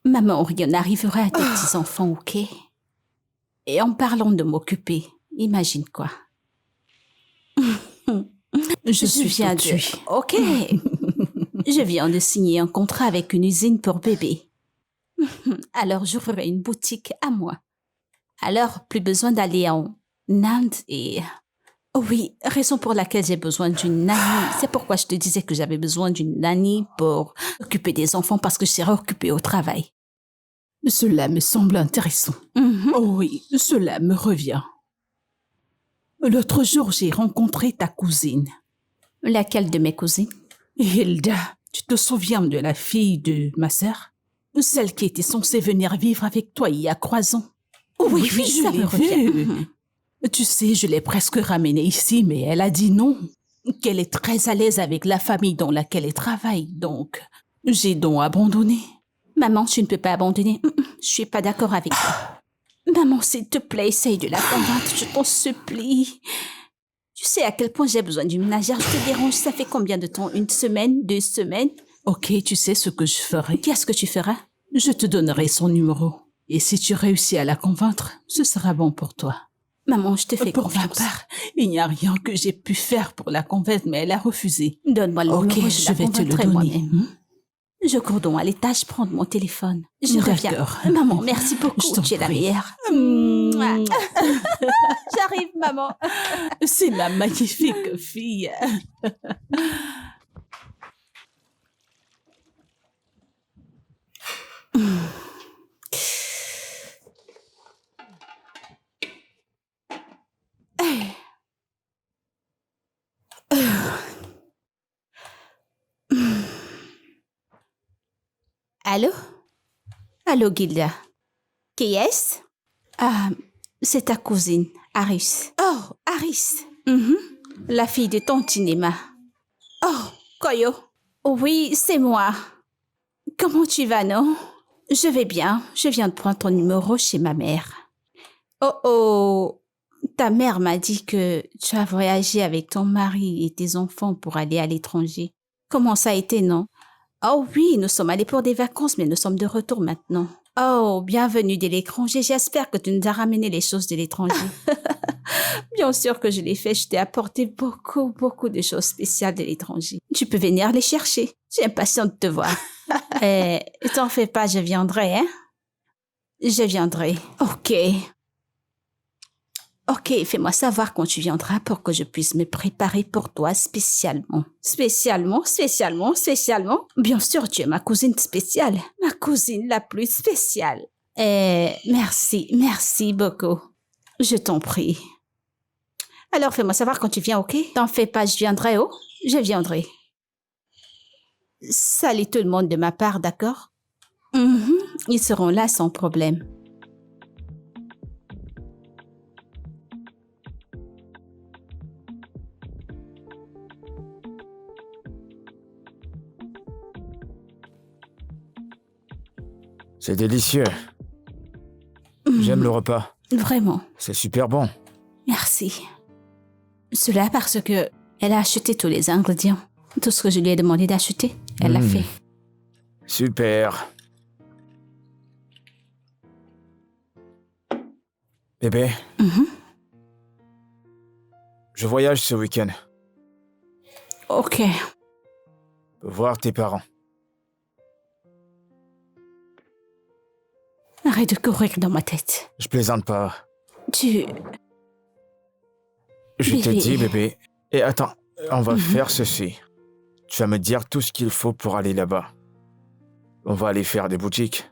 Maman, rien n'arrivera à tes petits-enfants, ok? Et en parlant de m'occuper, imagine quoi? Je suis viens tout tuée. Ok. Je viens de signer un contrat avec une usine pour bébé. Alors, j'ouvrirai une boutique à moi. Alors, plus besoin d'aller en Inde et... Oh oui, raison pour laquelle j'ai besoin d'une nanny. C'est pourquoi je te disais que j'avais besoin d'une nanny pour occuper des enfants parce que je serai occupée au travail. Cela me semble intéressant. Oh oui, cela me revient. L'autre jour, j'ai rencontré ta cousine. Laquelle de mes cousines? Hilda, tu te souviens de la fille de ma sœur? Celle qui était censée venir vivre avec toi il y a 3 ans. Oui, je ça l'ai me revient. vue. Tu sais, je l'ai presque ramenée ici, mais elle a dit non. Qu'elle est très à l'aise avec la famille dans laquelle elle travaille, donc j'ai donc abandonné. Maman, tu ne peux pas abandonner. Je suis pas d'accord avec toi. Maman, s'il te plaît, essaye de la convaincre, je t'en supplie. Tu sais à quel point j'ai besoin d'une ménagère. Je te dérange, ça fait combien de temps? 1 semaine? 2 semaines? Ok, tu sais ce que je ferai. Qu'est-ce que tu feras? Je te donnerai son numéro. Et si tu réussis à la convaincre, ce sera bon pour toi. Maman, je te fais Pour ma confiance. part, il n'y a rien que j'ai pu faire pour la convaincre, mais elle a refusé. Donne-moi le Ok, numéro, je la vais te le convaincrai donner. moi-même. Je cours donc à l'étage prendre mon téléphone. Je reviens. D'accord. Maman, merci beaucoup. Je t'en Tu es la prie. meilleure. J'arrive, maman. C'est ma magnifique fille. Allô? Allô, Gilda. Qui est-ce? Ah, c'est ta cousine, Aris. Oh, Aris. La fille de ton cinéma. Oh, Koyo. Oui, c'est moi. Comment tu vas, non? Je vais bien. Je viens de prendre ton numéro chez ma mère. Oh oh, ta mère m'a dit que tu as voyagé avec ton mari et tes enfants pour aller à l'étranger. Comment ça a été, non? Oh oui, nous sommes allés pour des vacances, mais nous sommes de retour maintenant. Oh, bienvenue de l'étranger. J'espère que tu nous as ramené les choses de l'étranger. Bien sûr que je l'ai fait. Je t'ai apporté beaucoup de choses spéciales de l'étranger. Tu peux venir les chercher. Je suis impatiente de te voir. T'en fais pas, je viendrai, hein? Je viendrai. Ok. Ok, fais-moi savoir quand tu viendras pour que je puisse me préparer pour toi spécialement. Spécialement? Bien sûr, tu es ma cousine spéciale. Ma cousine la plus spéciale. Merci beaucoup. Je t'en prie. Alors, fais-moi savoir quand tu viens, ok? T'en fais pas, je viendrai, oh? Je viendrai. Salut tout le monde de ma part, d'accord? Ils seront là sans problème. C'est délicieux. J'aime le repas. Vraiment, C'est super bon. merci. Cela parce que elle a acheté tous les ingrédients. Tout ce que je lui ai demandé d'acheter, elle l'a fait. Super. Bébé, je voyage ce week-end. Ok. Voir tes parents. Arrête de courir dans ma tête. Je plaisante pas. Tu... Je te Bébé. dis, bébé. Et attends, on va faire ceci. Tu vas me dire tout ce qu'il faut pour aller là-bas. On va aller faire des boutiques.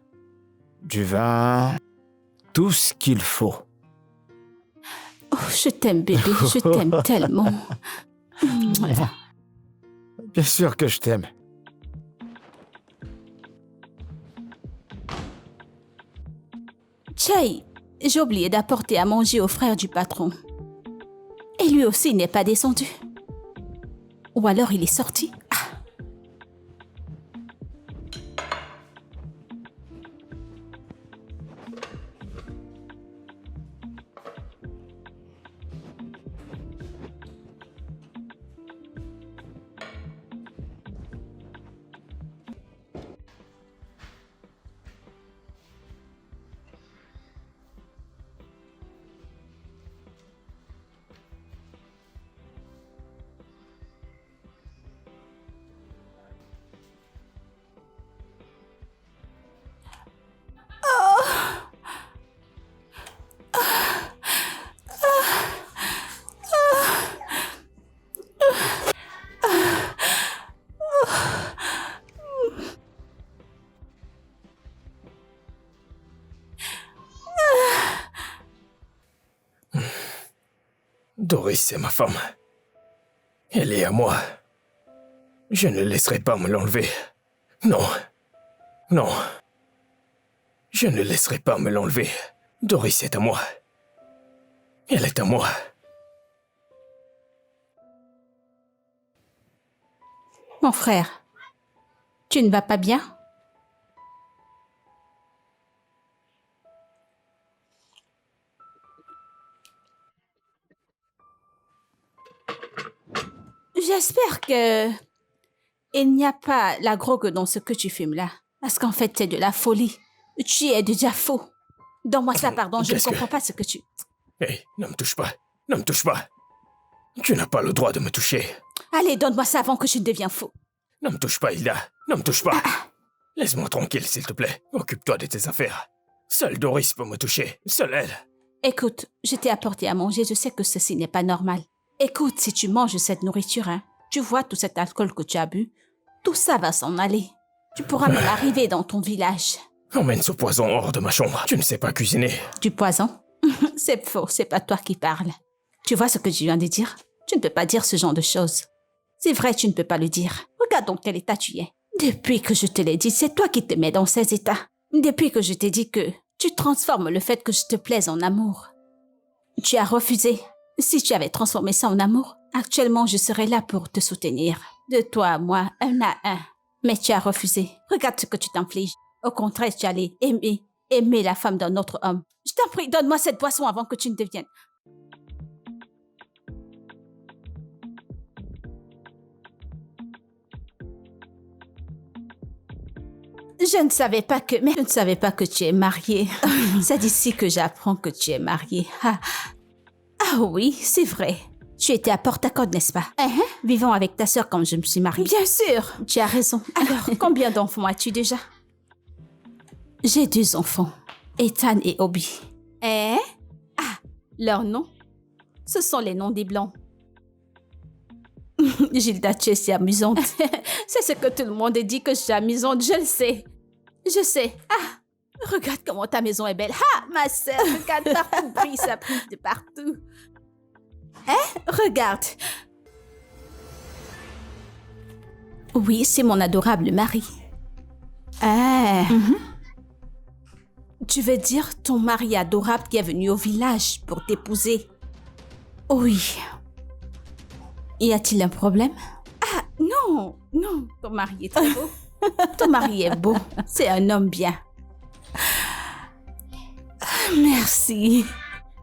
Du vin. Tout ce qu'il faut. Oh, je t'aime, bébé. Je t'aime tellement. Bien sûr que je t'aime. Chai, j'ai oublié d'apporter à manger au frère du patron. Et lui aussi n'est pas descendu. Ou alors il est sorti. Doris, c'est ma femme. Elle est à moi. Je ne laisserai pas me l'enlever. Non. Non. Je ne laisserai pas me l'enlever. Doris est à moi. Elle est à moi. Mon frère, tu ne vas pas bien? J'espère que il n'y a pas la drogue dans ce que tu fumes là. Parce qu'en fait, c'est de la folie. Tu es déjà faux. Donne-moi ça, pardon, je ne comprends pas ce que tu... Hé, ne me touche pas. Ne me touche pas. Tu n'as pas le droit de me toucher. Allez, donne-moi ça avant que je ne devienne fou. Ne me touche pas, Hilda. Ne me touche pas. Laisse-moi tranquille, s'il te plaît. Occupe-toi de tes affaires. Seule Doris peut me toucher. Seule elle. Écoute, je t'ai apporté à manger, je sais que ceci n'est pas normal. Écoute, si tu manges cette nourriture, hein, tu vois tout cet alcool que tu as bu, tout ça va s'en aller. Tu pourras même arriver dans ton village. Emmène ce poison hors de ma chambre. Tu ne sais pas cuisiner. Du poison? C'est faux, c'est pas toi qui parles. Tu vois ce que je viens de dire? Tu ne peux pas dire ce genre de choses. C'est vrai, tu ne peux pas le dire. Regarde dans quel état tu es. Depuis que je te l'ai dit, c'est toi qui te mets dans ces états. Depuis que je t'ai dit que tu transformes le fait que je te plaise en amour. Tu as refusé. Si tu avais transformé ça en amour, actuellement je serais là pour te soutenir. De toi à moi, un à un. Mais tu as refusé. Regarde ce que tu t'infliges. Au contraire, tu allais aimer la femme d'un autre homme. Je t'en prie, donne-moi cette boisson avant que tu ne deviennes. Je ne savais pas que tu es mariée. C'est d'ici que j'apprends que tu es mariée. Ah oui, c'est vrai. Tu étais à Port-Accord, n'est-ce pas? Vivant avec ta sœur quand je me suis mariée. Bien sûr. Tu as raison. Alors, combien d'enfants as-tu déjà? J'ai 2 enfants, Ethan et Obi. Ah, leurs noms? Ce sont les noms des Blancs. Gilda, tu es si amusante. C'est ce que tout le monde dit que je suis amusante, je le sais. Je sais. Ah, regarde comment ta maison est belle. Ah, ma sœur, regarde partout, brille, ça brille de partout. Regarde. Oui, c'est mon adorable mari. Tu veux dire ton mari adorable qui est venu au village pour t'épouser? Oui. Y a-t-il un problème? Ah, non, ton mari est très beau. Ton mari est beau, c'est un homme bien. Merci.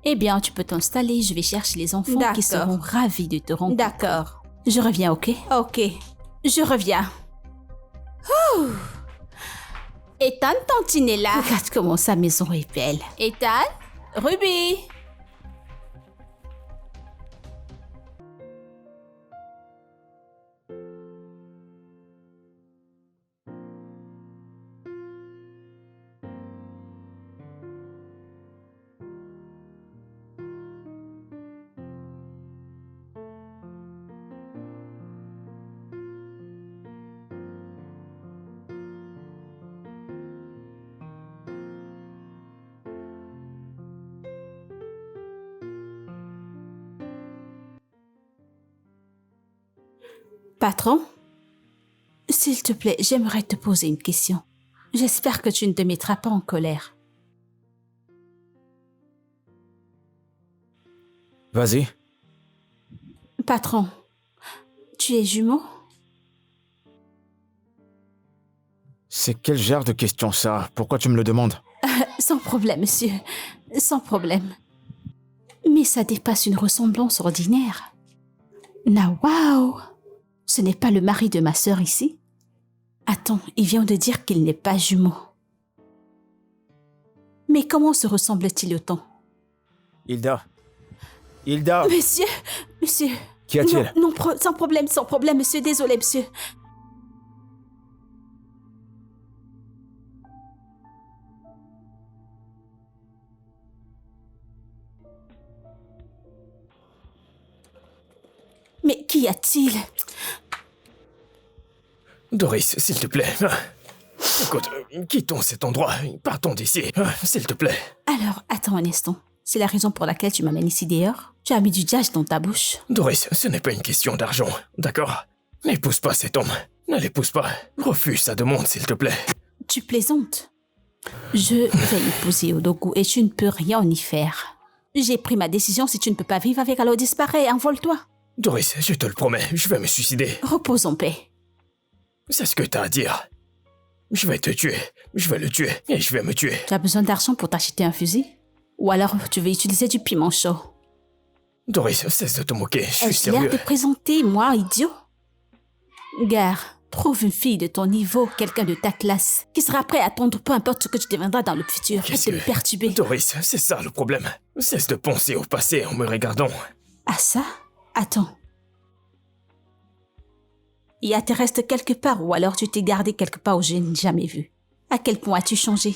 Eh bien, tu peux t'installer, je vais chercher les enfants qui seront ravis de te rencontrer. D'accord. Je reviens, ok? Ok, je reviens. Ouh. Ethan, Tantine est là. Regarde comment sa maison est belle. Ethan, Ruby. Patron, s'il te plaît, j'aimerais te poser une question. J'espère que tu ne te mettras pas en colère. Vas-y. Patron, tu es jumeau? C'est quel genre de question ça? Pourquoi tu me le demandes? Sans problème, monsieur. Sans problème. Mais ça dépasse une ressemblance ordinaire. Waouh! Ce n'est pas le mari de ma sœur ici? Attends, il vient de dire qu'il n'est pas jumeau. Mais comment se ressemble-t-il autant? Hilda. Hilda. Monsieur. Qu'y a-t-il? Non, sans problème, monsieur. Désolé, monsieur. Mais qu'y a-t-il? Doris, s'il te plaît. Écoute, quittons cet endroit. Partons d'ici, s'il te plaît. Alors, attends un instant. C'est la raison pour laquelle tu m'amènes ici dehors? Tu as mis du jazz dans ta bouche. Doris, ce n'est pas une question d'argent, d'accord? N'épouse pas cet homme. Ne l'épouse pas. Refuse sa demande, s'il te plaît. Tu plaisantes? Je vais épouser Odogu et tu ne peux rien y faire. J'ai pris ma décision. Si tu ne peux pas vivre avec, alors disparais, envole-toi. Doris, je te le promets, je vais me suicider. Repose en paix. C'est ce que t'as à dire. Je vais te tuer, je vais le tuer et je vais me tuer. Tu as besoin d'argent pour t'acheter un fusil? Ou alors tu veux utiliser du piment chaud? Doris, cesse de te moquer, je suis Ai-je sérieux. l'air de présenter, moi, idiot? Gare, trouve une fille de ton niveau, quelqu'un de ta classe, qui sera prêt à attendre peu importe ce que tu deviendras dans le futur et te perturber. Doris, c'est ça le problème. Cesse de penser au passé en me regardant. Ah ça? Attends. Il te reste quelque part ou alors tu t'es gardé quelque part où je n'ai jamais vu. À quel point as-tu changé?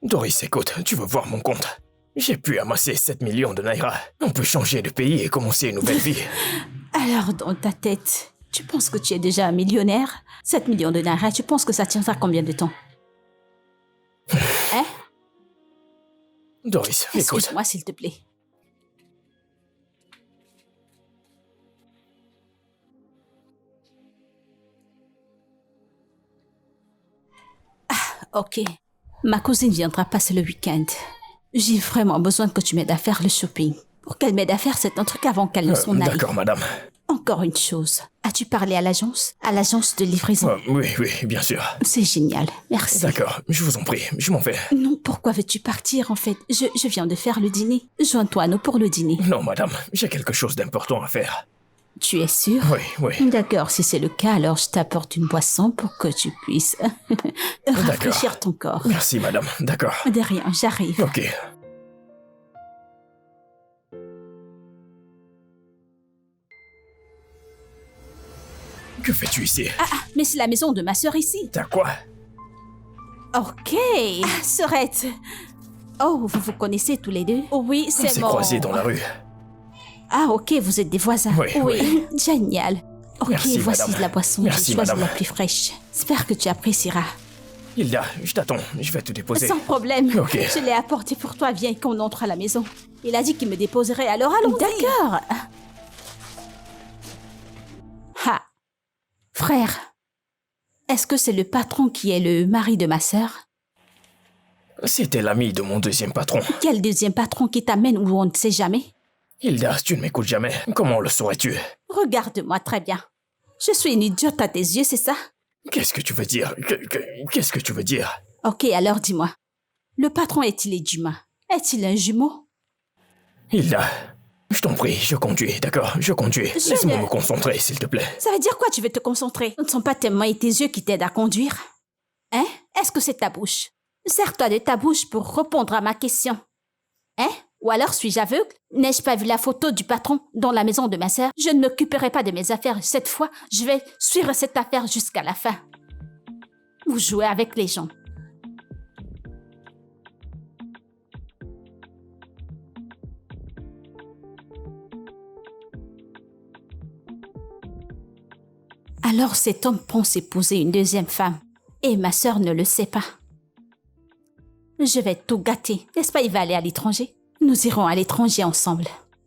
Doris, écoute, tu veux voir mon compte? J'ai pu amasser 7 millions de naira. On peut changer de pays et commencer une nouvelle vie. Alors, dans ta tête, tu penses que tu es déjà un millionnaire? 7 millions de naira, tu penses que ça tiendra combien de temps? Hein? Doris, écoute. Excuse-moi, s'il te plaît. Ok. Ma cousine viendra passer le week-end. J'ai vraiment besoin que tu m'aides à faire le shopping. Pour qu'elle m'aide à faire cet un truc avant qu'elle ne s'en aille. D'accord, madame. Encore une chose. As-tu parlé à l'agence? À l'agence de livraison? Oui, bien sûr. C'est génial. Merci. D'accord, je vous en prie, je m'en vais. Non, pourquoi veux-tu partir en fait? Je viens de faire le dîner. Joins-toi à nous pour le dîner. Non, madame, j'ai quelque chose d'important à faire. Tu es sûr? Oui. D'accord, si c'est le cas, alors je t'apporte une boisson pour que tu puisses rafraîchir ton corps. Merci, madame, d'accord. De rien, j'arrive. Ok. Que fais-tu ici? Mais c'est la maison de ma sœur ici. T'as quoi? Ok. Sœurette. Oh, vous vous connaissez tous les deux? Oui, On c'est s'est mon... croisés dans la rue. Ah, ok, vous êtes des voisins. Oui. Génial. Ok, Merci, voici madame. de la boisson. Merci, J'ai choisi madame. la plus fraîche. J'espère que tu apprécieras. Hilda, je t'attends, je vais te déposer. Sans problème. Ok. Je l'ai apporté pour toi. Viens qu'on entre à la maison. Il a dit qu'il me déposerait, alors allons-y. D'accord. Ha. Frère, est-ce que c'est le patron qui est le mari de ma sœur? C'était l'ami de mon deuxième patron. Quel deuxième patron qui t'amène où on ne sait jamais? Hilda, tu ne m'écoutes jamais. Comment le saurais-tu? Regarde-moi très bien. Je suis une idiote à tes yeux, c'est ça? Qu'est-ce que tu veux dire? Qu'est-ce que tu veux dire? Ok, alors dis-moi. Le patron est-il humain? Est-il un jumeau? Hilda, je t'en prie, je conduis, d'accord? Je conduis. Laisse-moi me concentrer, s'il te plaît. Ça veut dire quoi tu veux te concentrer? Ce ne sont pas tes mains et tes yeux qui t'aident à conduire? Hein? Est-ce que c'est ta bouche? Sers-toi de ta bouche pour répondre à ma question. Hein? Ou alors suis-je aveugle? N'ai-je pas vu la photo du patron dans la maison de ma sœur? Je ne m'occuperai pas de mes affaires. Cette fois, je vais suivre cette affaire jusqu'à la fin. Vous jouez avec les gens. Alors cet homme pense épouser une deuxième femme. Et ma sœur ne le sait pas. Je vais tout gâter. N'est-ce pas, il va aller à l'étranger? Nous irons à l'étranger ensemble.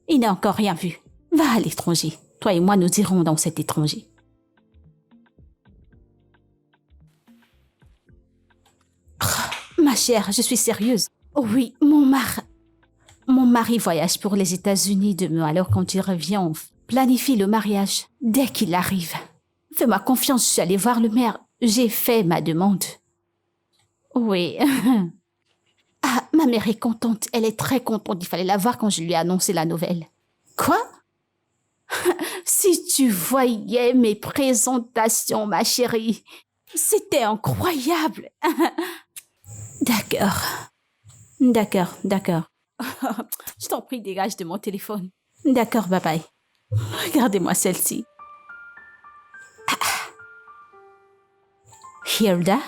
Il n'a encore rien vu. Va à l'étranger. Toi et moi, nous irons dans cet étranger. Ma chère, je suis sérieuse. Oh oui, mon mari voyage pour les États-Unis demain. Alors quand il revient, on planifie le mariage dès qu'il arrive. Fais-moi confiance, je suis allée voir le maire. J'ai fait ma demande. Oui. Ah, ma mère est contente. Elle est très contente. Il fallait la voir quand je lui ai annoncé la nouvelle. Quoi? Si tu voyais mes présentations, ma chérie. C'était incroyable. D'accord. Je t'en prie, dégage de mon téléphone. D'accord, bye bye. Regardez-moi celle-ci. Hilda?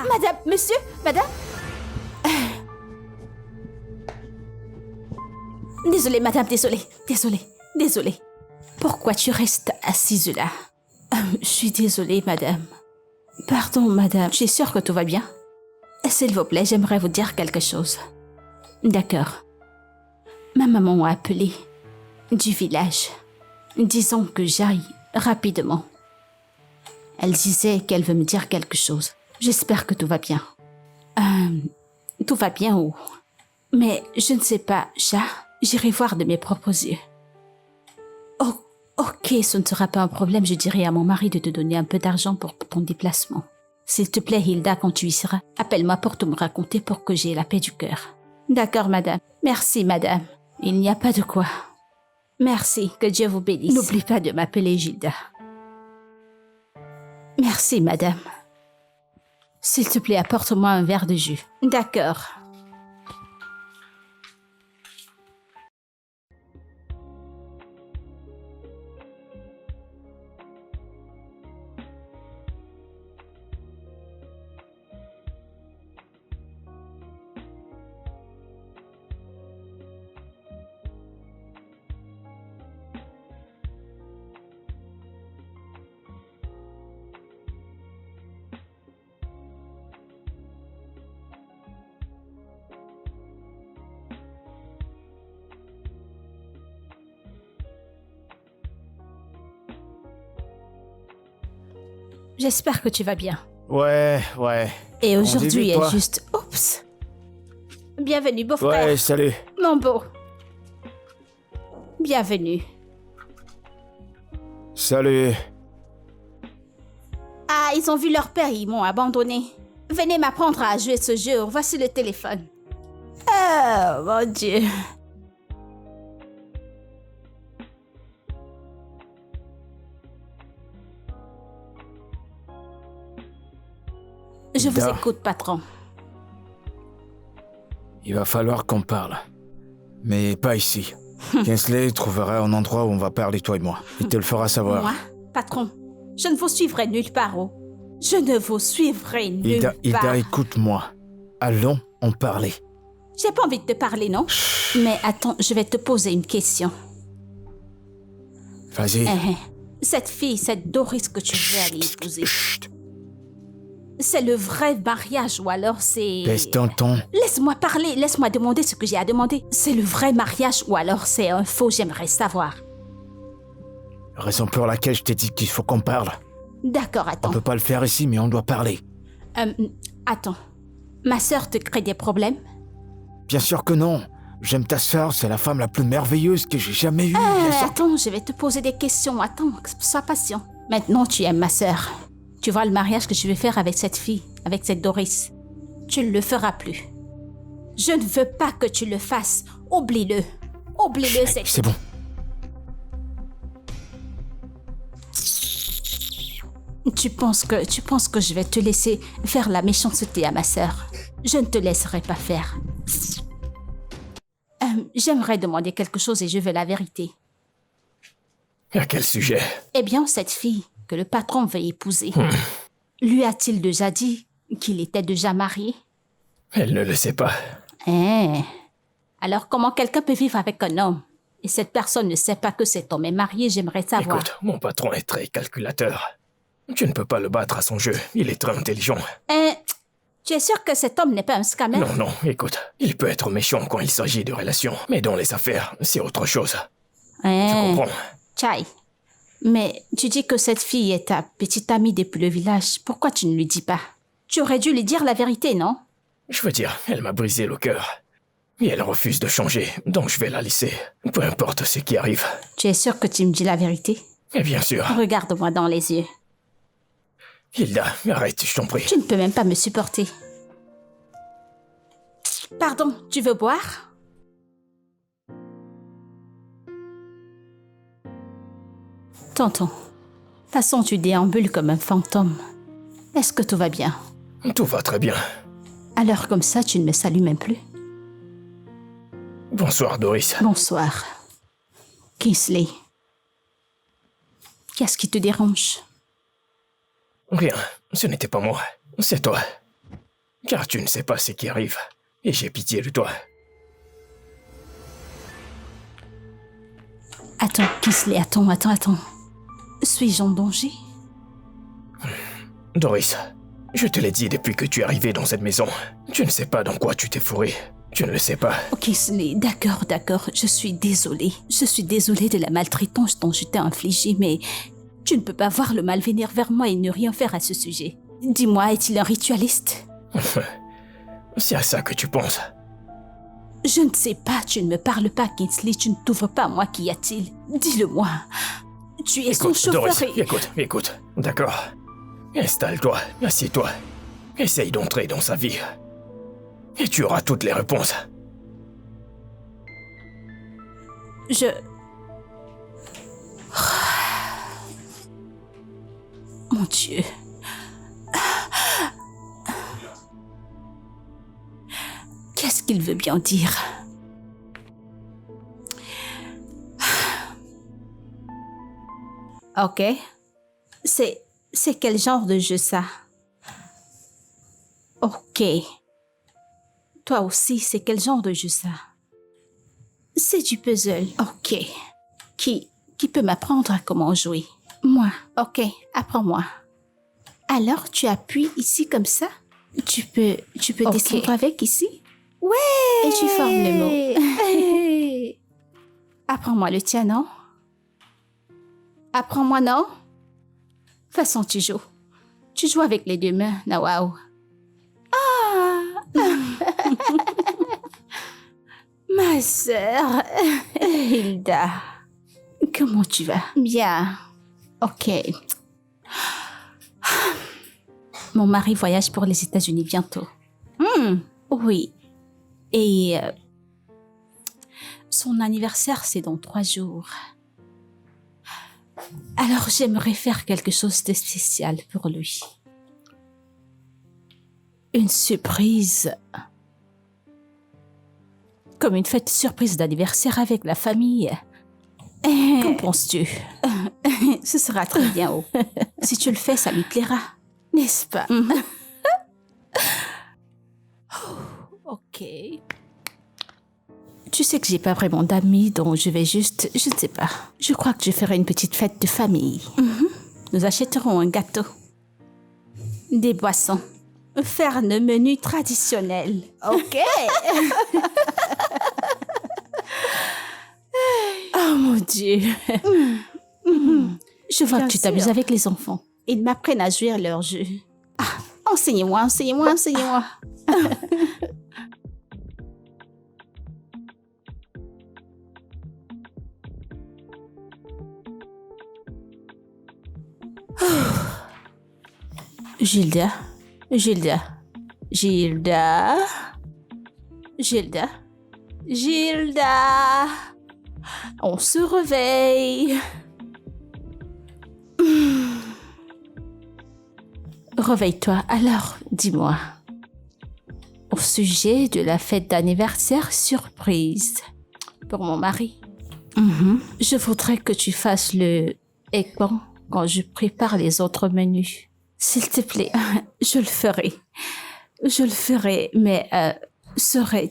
Madame, monsieur, madame? Désolée, madame, désolée. Pourquoi tu restes assise là? Je suis désolée, madame. Pardon, madame. Je suis sûre que tout va bien. S'il vous plaît, j'aimerais vous dire quelque chose. D'accord. Ma maman m'a appelé du village, disant que j'aille rapidement. Elle disait qu'elle veut me dire quelque chose. J'espère que tout va bien. Tout va bien où? Mais je ne sais pas, chat. J'irai voir de mes propres yeux. Oh, ok, ce ne sera pas un problème. Je dirai à mon mari de te donner un peu d'argent pour ton déplacement. S'il te plaît, Hilda, quand tu y seras, appelle-moi pour te me raconter pour que j'aie la paix du cœur. D'accord, madame. Merci, madame. Il n'y a pas de quoi. Merci, que Dieu vous bénisse. N'oublie pas de m'appeler Gilda. Merci, madame. S'il te plaît, apporte-moi un verre de jus. D'accord. J'espère que tu vas bien. Ouais. Et aujourd'hui dit, est toi. juste... Oups. Bienvenue, beau-frère. Ouais, salut. Mon beau. Bienvenue. Salut. Ah, ils ont vu leur père, ils m'ont abandonné. Venez m'apprendre à jouer ce jeu, voici le téléphone. Oh, mon Dieu. Je vous Ida. écoute, patron. Il va falloir qu'on parle. Mais pas ici. Kingsley trouvera un endroit où on va parler, toi et moi. Il te le fera savoir. Moi, patron, je ne vous suivrai nulle part. Oh. Je ne vous suivrai nulle Ida, part. Ida, écoute-moi. Allons en parler. J'ai pas envie de te parler, non? Mais attends, je vais te poser une question. Vas-y. Cette fille, cette Doris que tu veux aller épouser, Chut. c'est le vrai mariage ou alors c'est... Baisse ton ton. Laisse-moi parler, laisse-moi demander ce que j'ai à demander. C'est le vrai mariage ou alors c'est un faux, j'aimerais savoir. Raison pour laquelle je t'ai dit qu'il faut qu'on parle. D'accord, On attends. peut pas le faire ici, mais on doit parler. Attends. Ma sœur te crée des problèmes? Bien sûr que non. J'aime ta sœur, c'est la femme la plus merveilleuse que j'ai jamais eue. Bien sûr. Attends, je vais te poser des questions. Attends, sois patient. Maintenant, tu aimes ma sœur. Tu vois le mariage que je vais faire avec cette fille, avec cette Doris. Tu ne le feras plus. Je ne veux pas que tu le fasses. Oublie-le. Oublie-le, C'est bon. Tu penses que je vais te laisser faire la méchanceté à ma sœur? Je ne te laisserai pas faire. J'aimerais demander quelque chose et je veux la vérité. À quel sujet? Eh bien, cette fille que le patron veut épouser, lui a-t-il déjà dit qu'il était déjà marié? Elle ne le sait pas. Alors, comment quelqu'un peut vivre avec un homme et cette personne ne sait pas que cet homme est marié? J'aimerais savoir. Écoute, mon patron est très calculateur. Tu ne peux pas le battre à son jeu. Il est très intelligent. Tu es sûr que cet homme n'est pas un scammer? Non, non, écoute. Il peut être méchant quand il s'agit de relations. Mais dans les affaires, c'est autre chose. Tu comprends? Chai, mais tu dis que cette fille est ta petite amie depuis le village. Pourquoi tu ne lui dis pas? Tu aurais dû lui dire la vérité, non? Je veux dire, elle m'a brisé le cœur. Et elle refuse de changer, donc je vais la laisser. Peu importe ce qui arrive. Tu es sûr que tu me dis la vérité? Et bien sûr. Regarde-moi dans les yeux. Hilda, arrête, je t'en prie. Tu ne peux même pas me supporter. Pardon, tu veux boire? Tonton, de toute façon tu déambules comme un fantôme. Est-ce que tout va bien? Tout va très bien. À l'heure comme ça, tu ne me salues même plus. Bonsoir, Doris. Bonsoir. Kingsley. Qu'est-ce qui te dérange? Rien, ce n'était pas moi, c'est toi. Car tu ne sais pas ce qui arrive, et j'ai pitié de toi. Attends, Kingsley, attends. Suis-je en danger? Doris, je te l'ai dit depuis que tu es arrivé dans cette maison. Tu ne sais pas dans quoi tu t'es fourré. Tu ne le sais pas. Oh, Kingsley, d'accord, je suis désolée. Je suis désolée de la maltraitance dont je t'ai infligée, mais tu ne peux pas voir le mal venir vers moi et ne rien faire à ce sujet. Dis-moi, est-il un ritualiste? C'est à ça que tu penses. Je ne sais pas, tu ne me parles pas, Kingsley, tu ne t'ouvres pas à moi, qu'y a-t-il? Dis-le-moi. Tu es son Écoute, chauffeur Doris, et... écoute, d'accord. Installe-toi, assieds-toi. Essaye d'entrer dans sa vie. Et tu auras toutes les réponses. Mon Dieu. Qu'est-ce qu'il veut bien dire? Ok. C'est quel genre de jeu ça? Ok. Toi aussi, c'est quel genre de jeu ça? C'est du puzzle. Ok. Qui peut m'apprendre à comment jouer? Moi. Ok, apprends-moi. Alors, tu appuies ici comme ça? Tu peux Ok. descendre avec ici? Ouais! Et tu formes le mot. Apprends-moi le tien, non? Apprends-moi, non? De toute façon, tu joues. Tu joues avec les deux mains, Nawao. Ma sœur. Hilda. Comment tu vas? Bien. Ok. Mon mari voyage pour les États-Unis bientôt. Oui. Et son anniversaire, c'est dans 3 jours. Alors, j'aimerais faire quelque chose de spécial pour lui. Une surprise. Comme une fête surprise d'anniversaire avec la famille. Qu'en penses-tu? Ce sera très bien. Oh. Si tu le fais, ça lui plaira. N'est-ce pas? Ok. Tu sais que j'ai pas vraiment d'amis, donc je vais juste... Je ne sais pas. Je crois que je ferai une petite fête de famille. Nous achèterons un gâteau. Des boissons. Faire un menu traditionnel. Ok. Oh mon Dieu. Je vois Bien que tu sûr. t'amuses avec les enfants. Ils m'apprennent à jouer à leur jeu. Enseignez-moi, enseignez-moi, enseignez-moi. Gilda, Gilda, Gilda, Gilda, Gilda. On se réveille. Réveille-toi. Alors, dis-moi. Au sujet de la fête d'anniversaire surprise pour mon mari. Je voudrais que tu fasses le écran quand je prépare les autres menus. S'il te plaît, je le ferai. Je le ferai, mais serait...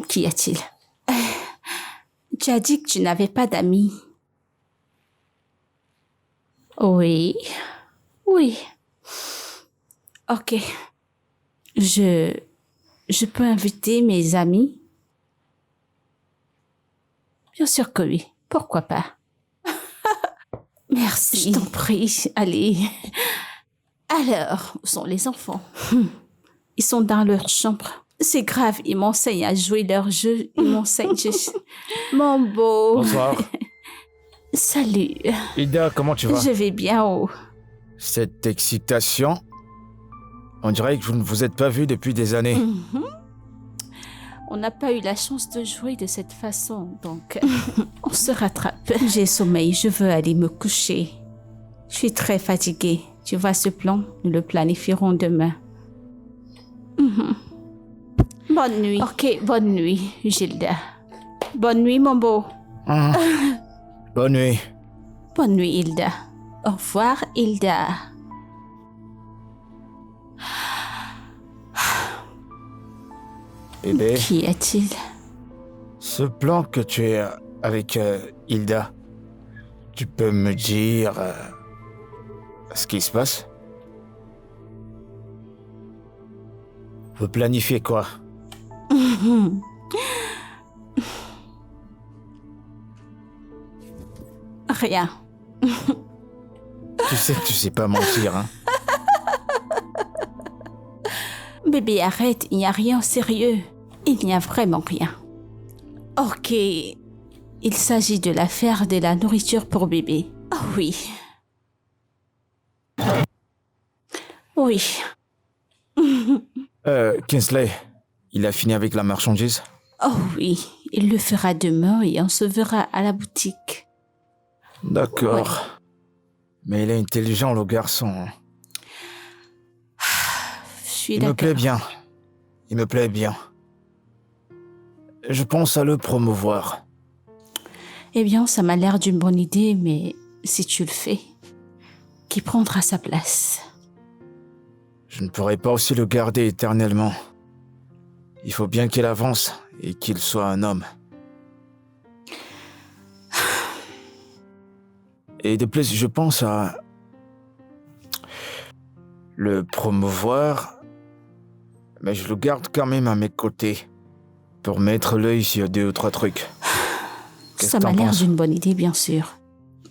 Qu'y a-t-il? Tu as dit que tu n'avais pas d'amis. Oui. Oui. Ok. Je peux inviter mes amis? Bien sûr que oui. Pourquoi pas? Merci. Je t'en prie. Allez. Alors, où sont les enfants? Ils sont dans leur chambre. C'est grave, ils m'enseignent à jouer leur jeu. Ils m'enseignent. Mon beau. Bonsoir. Salut. Ida, comment tu vas? Je vais bien. Oh. Cette excitation, on dirait que vous ne vous êtes pas vus depuis des années. On n'a pas eu la chance de jouer de cette façon, donc on se rattrape. J'ai sommeil, je veux aller me coucher. Je suis très fatiguée. Tu vois ce plan? Nous le planifierons demain. Bonne nuit. Ok, bonne nuit, Gilda. Bonne nuit, mon beau. Bonne nuit. Bonne nuit, Hilda. Au revoir, Hilda. Bébé, Qu'y a-t-il? ce plan que tu as avec Hilda, tu peux me dire ce qui se passe? Vous planifiez quoi? Rien. Tu sais que tu sais pas mentir, hein? Bébé, arrête, il n'y a rien de sérieux. Il n'y a vraiment rien. Ok. Il s'agit de l'affaire de la nourriture pour bébé. Oh oui. Oui. Kinsley, il a fini avec la marchandise? Oh oui. Il le fera demain et on se verra à la boutique. D'accord. Mais il est intelligent, le garçon. Je suis Il me d'accord. plaît bien. Il me plaît bien. Je pense à le promouvoir. Eh bien, ça m'a l'air d'une bonne idée, mais si tu le fais, qui prendra sa place? Je ne pourrai pas aussi le garder éternellement. Il faut bien qu'il avance et qu'il soit un homme. Et de plus, je pense à le promouvoir, mais je le garde quand même à mes côtés pour mettre l'œil sur 2 ou 3 trucs. Qu'est-ce Ça que m'a t'en l'air penses? d'une bonne idée, bien sûr.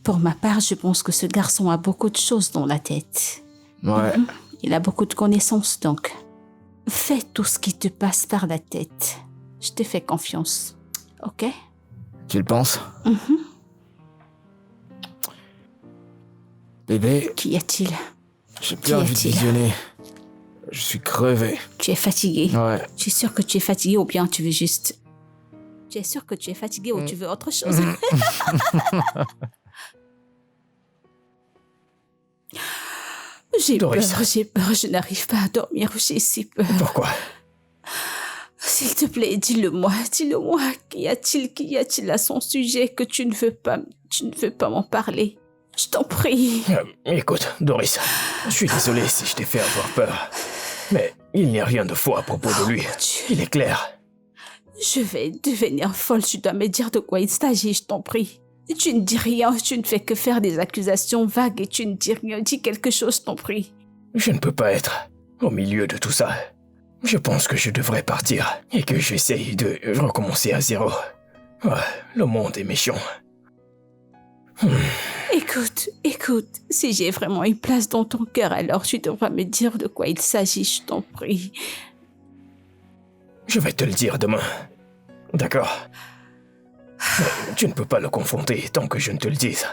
Pour ma part, je pense que ce garçon a beaucoup de choses dans la tête. Ouais, Il a beaucoup de connaissances, donc fais tout ce qui te passe par la tête. Je te fais confiance, ok? tu le penses? Bébé, Qu'y a-t-il? j'ai plus envie de visionner. Je suis crevé. Tu es fatigué. Ouais. Tu es sûr que tu es fatigué ou bien tu veux juste... Tu es sûr que tu es fatigué ou tu veux autre chose? J'ai peur, Doris. j'ai peur, je n'arrive pas à dormir, j'ai si peur. Pourquoi? S'il te plaît, dis-le-moi. Qu'y a-t-il à son sujet que tu ne veux pas m'en parler? Je t'en prie. Écoute, Doris, je suis désolé si je t'ai fait avoir peur. Mais il n'y a rien de faux à propos de lui. Il est clair. Je vais devenir folle, tu dois me dire de quoi il s'agit, je t'en prie. Tu ne dis rien, tu ne fais que faire des accusations vagues et tu ne dis rien, dis quelque chose, je t'en prie. Je ne peux pas être au milieu de tout ça. Je pense que je devrais partir et que j'essaye de recommencer à zéro. Ah, le monde est méchant. Écoute, si j'ai vraiment une place dans ton cœur, alors tu devras me dire de quoi il s'agit, je t'en prie. Je vais te le dire demain. D'accord? Mais tu ne peux pas le confronter tant que je ne te le dise.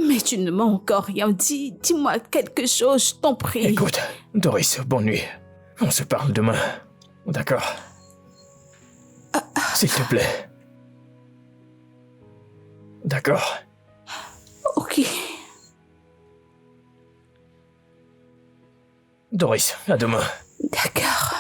Mais tu ne m'as encore rien dit, dis-moi quelque chose, je t'en prie. Écoute, Doris, bonne nuit. On se parle demain. D'accord? S'il te plaît. D'accord? Ok. Doris, à demain. D'accord.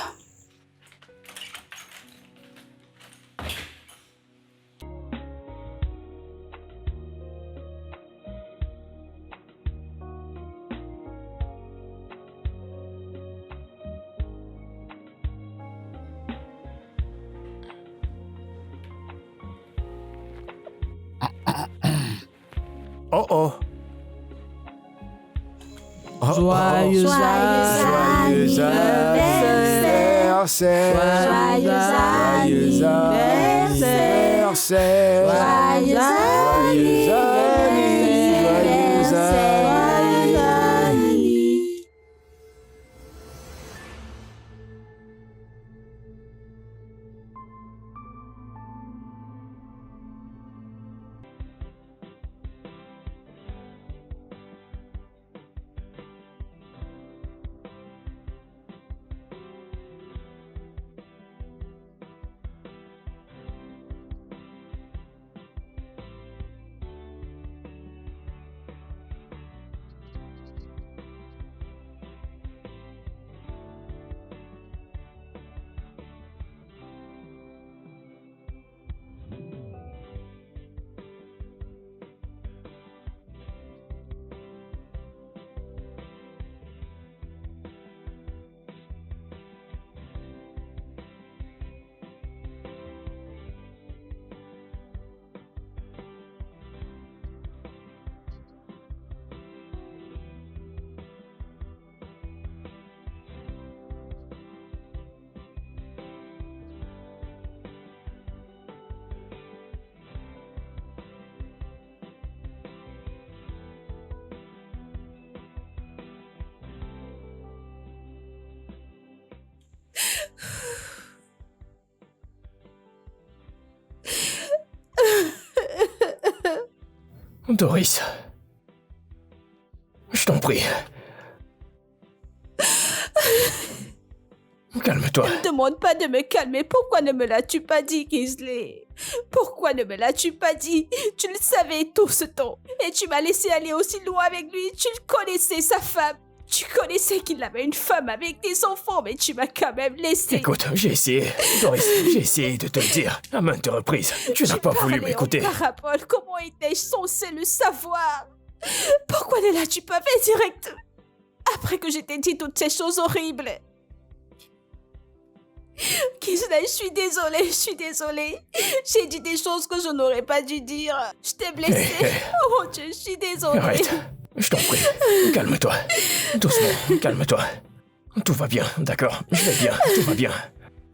Oh oh. Oh, Joyeux Joyeux anniversaire. Joyeux anniversaire. Joyeux anniversaire. Doris. Je t'en prie. Calme-toi. Ne me demande pas de me calmer. Pourquoi ne me l'as-tu pas dit, Kingsley? Pourquoi ne me l'as-tu pas dit? Tu le savais tout ce temps. Et tu m'as laissé aller aussi loin avec lui. Tu le connaissais, sa femme. Tu connaissais qu'il avait une femme avec des enfants, mais tu m'as quand même laissé. Écoute, j'ai essayé. Doris, j'ai essayé de te le dire à maintes reprises. Tu n'as pas voulu m'écouter. Parabole, comment étais-je censé le savoir? Pourquoi ne l'as-tu pas fait direct? Après que je t'ai dit toutes ces choses horribles. Kingsley, je suis désolée. J'ai dit des choses que je n'aurais pas dû dire. Je t'ai blessée. Oh mon Dieu, je suis désolée. Arrête. Je t'en prie. Calme-toi. Doucement, calme-toi. Tout va bien, d'accord? Je vais bien, tout va bien.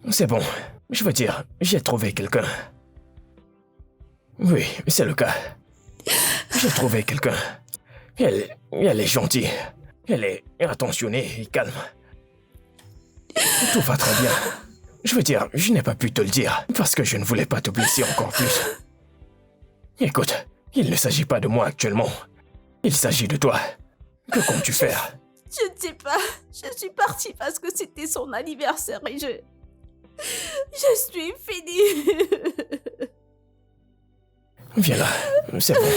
C'est bon. Je veux dire, j'ai trouvé quelqu'un. Oui, c'est le cas. J'ai trouvé quelqu'un. Elle est gentille. Elle est attentionnée et calme. Tout va très bien. Je veux dire, je n'ai pas pu te le dire parce que je ne voulais pas te blesser encore plus. Écoute, il ne s'agit pas de moi actuellement. Il s'agit de toi. Que comptes-tu faire? Je ne sais pas. Je suis partie parce que c'était son anniversaire et je suis finie. Viens là, c'est bon.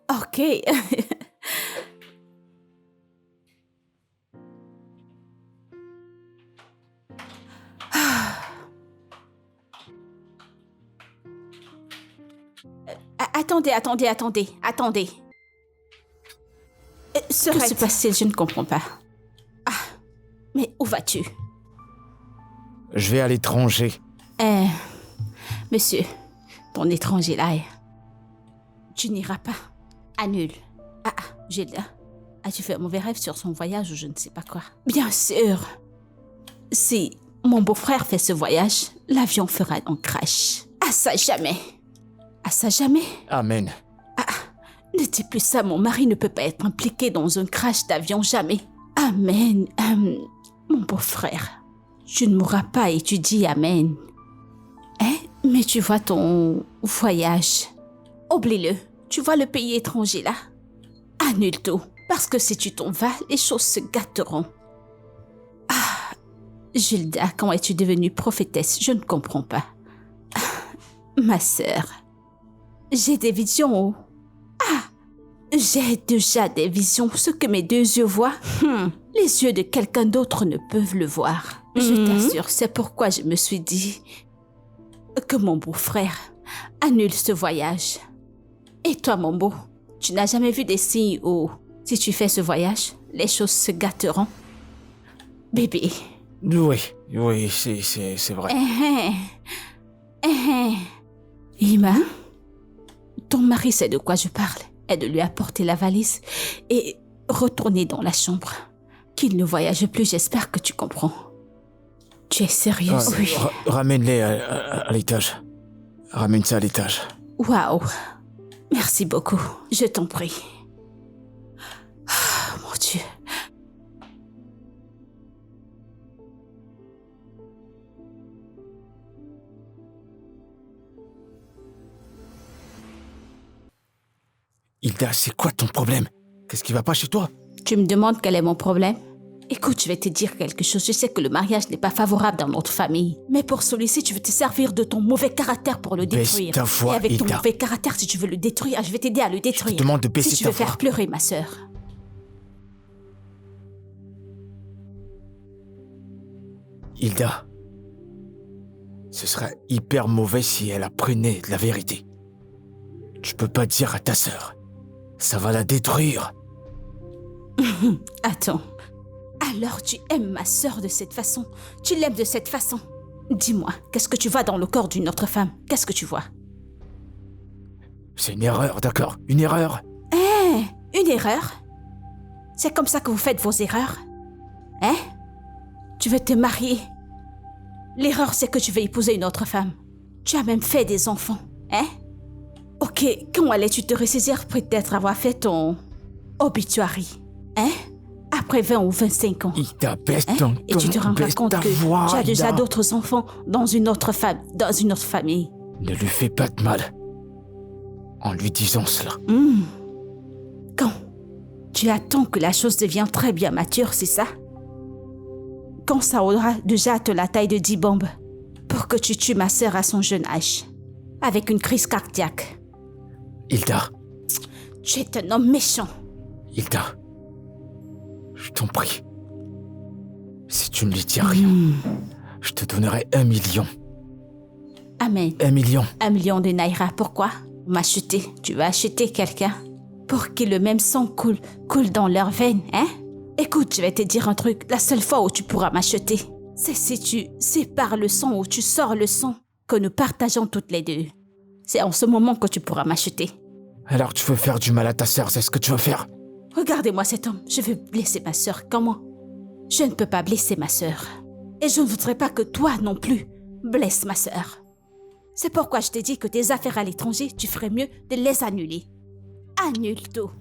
Ok. Attendez. Que se passe-t-il? Je ne comprends pas. Ah, mais où vas-tu? Je vais à l'étranger. Monsieur, ton étranger là, tu n'iras pas. Annule. Gilda, as-tu fait un mauvais rêve sur son voyage ou je ne sais pas quoi? Bien sûr. Si mon beau-frère fait ce voyage, l'avion fera un crash. À ça jamais. À ça jamais. Amen. Ne dis plus ça, mon mari ne peut pas être impliqué dans un crash d'avion, jamais. Amen. Mon beau-frère, tu ne mourras pas et tu dis Amen. Mais tu vois ton voyage. Oublie-le. Tu vois le pays étranger là? Annule tout. Parce que si tu t'en vas, les choses se gâteront. Gilda, quand es-tu devenue prophétesse? Je ne comprends pas. Ma sœur, j'ai des visions. J'ai déjà des visions. Ce que mes 2 yeux voient, les yeux de quelqu'un d'autre ne peuvent le voir. Je t'assure, c'est pourquoi je me suis dit que mon beau-frère annule ce voyage. Et toi, mon beau, tu n'as jamais vu des signes où, si tu fais ce voyage, les choses se gâteront? Bébé. Oui, c'est vrai. Ima, ton mari sait de quoi je parle. Et de lui apporter la valise et retourner dans la chambre. Qu'il ne voyage plus, j'espère que tu comprends. Tu es sérieuse? Oui. Ramène-les à l'étage. Ramène ça à l'étage. Waouh. Merci beaucoup. Je t'en prie. Mon Dieu. Hilda, c'est quoi ton problème? Qu'est-ce qui va pas chez toi? Tu me demandes quel est mon problème? Écoute, je vais te dire quelque chose. Je sais que le mariage n'est pas favorable dans notre famille. Mais pour celui-ci, tu veux te servir de ton mauvais caractère pour le détruire. Baisse ta voix, et avec Hilda. ton mauvais caractère, si tu veux le détruire, je vais t'aider à le détruire. Je te demande de baisser si tu ta veux voix. faire pleurer ma sœur. Hilda, ce serait hyper mauvais si elle apprenait la vérité. Tu peux pas dire à ta sœur. Ça va la détruire. Attends. Alors tu aimes ma sœur de cette façon? Tu l'aimes de cette façon? Dis-moi, qu'est-ce que tu vois dans le corps d'une autre femme? Qu'est-ce que tu vois? C'est une erreur, d'accord? Une erreur. Une erreur? C'est comme ça que vous faites vos erreurs? Tu veux te marier? L'erreur, c'est que tu veux épouser une autre femme. Tu as même fait des enfants, Ok, quand allais-tu te ressaisir peut-être avoir fait ton obituary? Après 20 ou 25 ans. Hilda, baisse ton Et tu te rendras compte que voix, tu as déjà Hilda. d'autres enfants dans une autre femme, dans une autre famille. Ne lui fais pas de mal. En lui disant cela. Quand tu attends que la chose devienne très bien mature, c'est ça? Quand ça aura déjà atteint la taille de 10 bombes pour que tu tues ma sœur à son jeune âge, avec une crise cardiaque. Hilda, Tu es un homme méchant. Hilda, je t'en prie. Si tu ne lui dis rien, je te donnerai 1 million. Amen. 1 million. 1 million de naira, pourquoi? M'acheter. Tu vas acheter quelqu'un pour que le même sang coule dans leurs veines, Écoute, je vais te dire un truc. La seule fois où tu pourras m'acheter, c'est si tu sépares le sang ou tu sors le sang que nous partageons toutes les deux. C'est en ce moment que tu pourras m'acheter. Alors tu veux faire du mal à ta sœur, c'est ce que tu veux faire? Regardez-moi cet homme. Je veux blesser ma sœur. Comment? Je ne peux pas blesser ma sœur. Et je ne voudrais pas que toi non plus blesses ma sœur. C'est pourquoi je t'ai dit que tes affaires à l'étranger, tu ferais mieux de les annuler. Annule tout.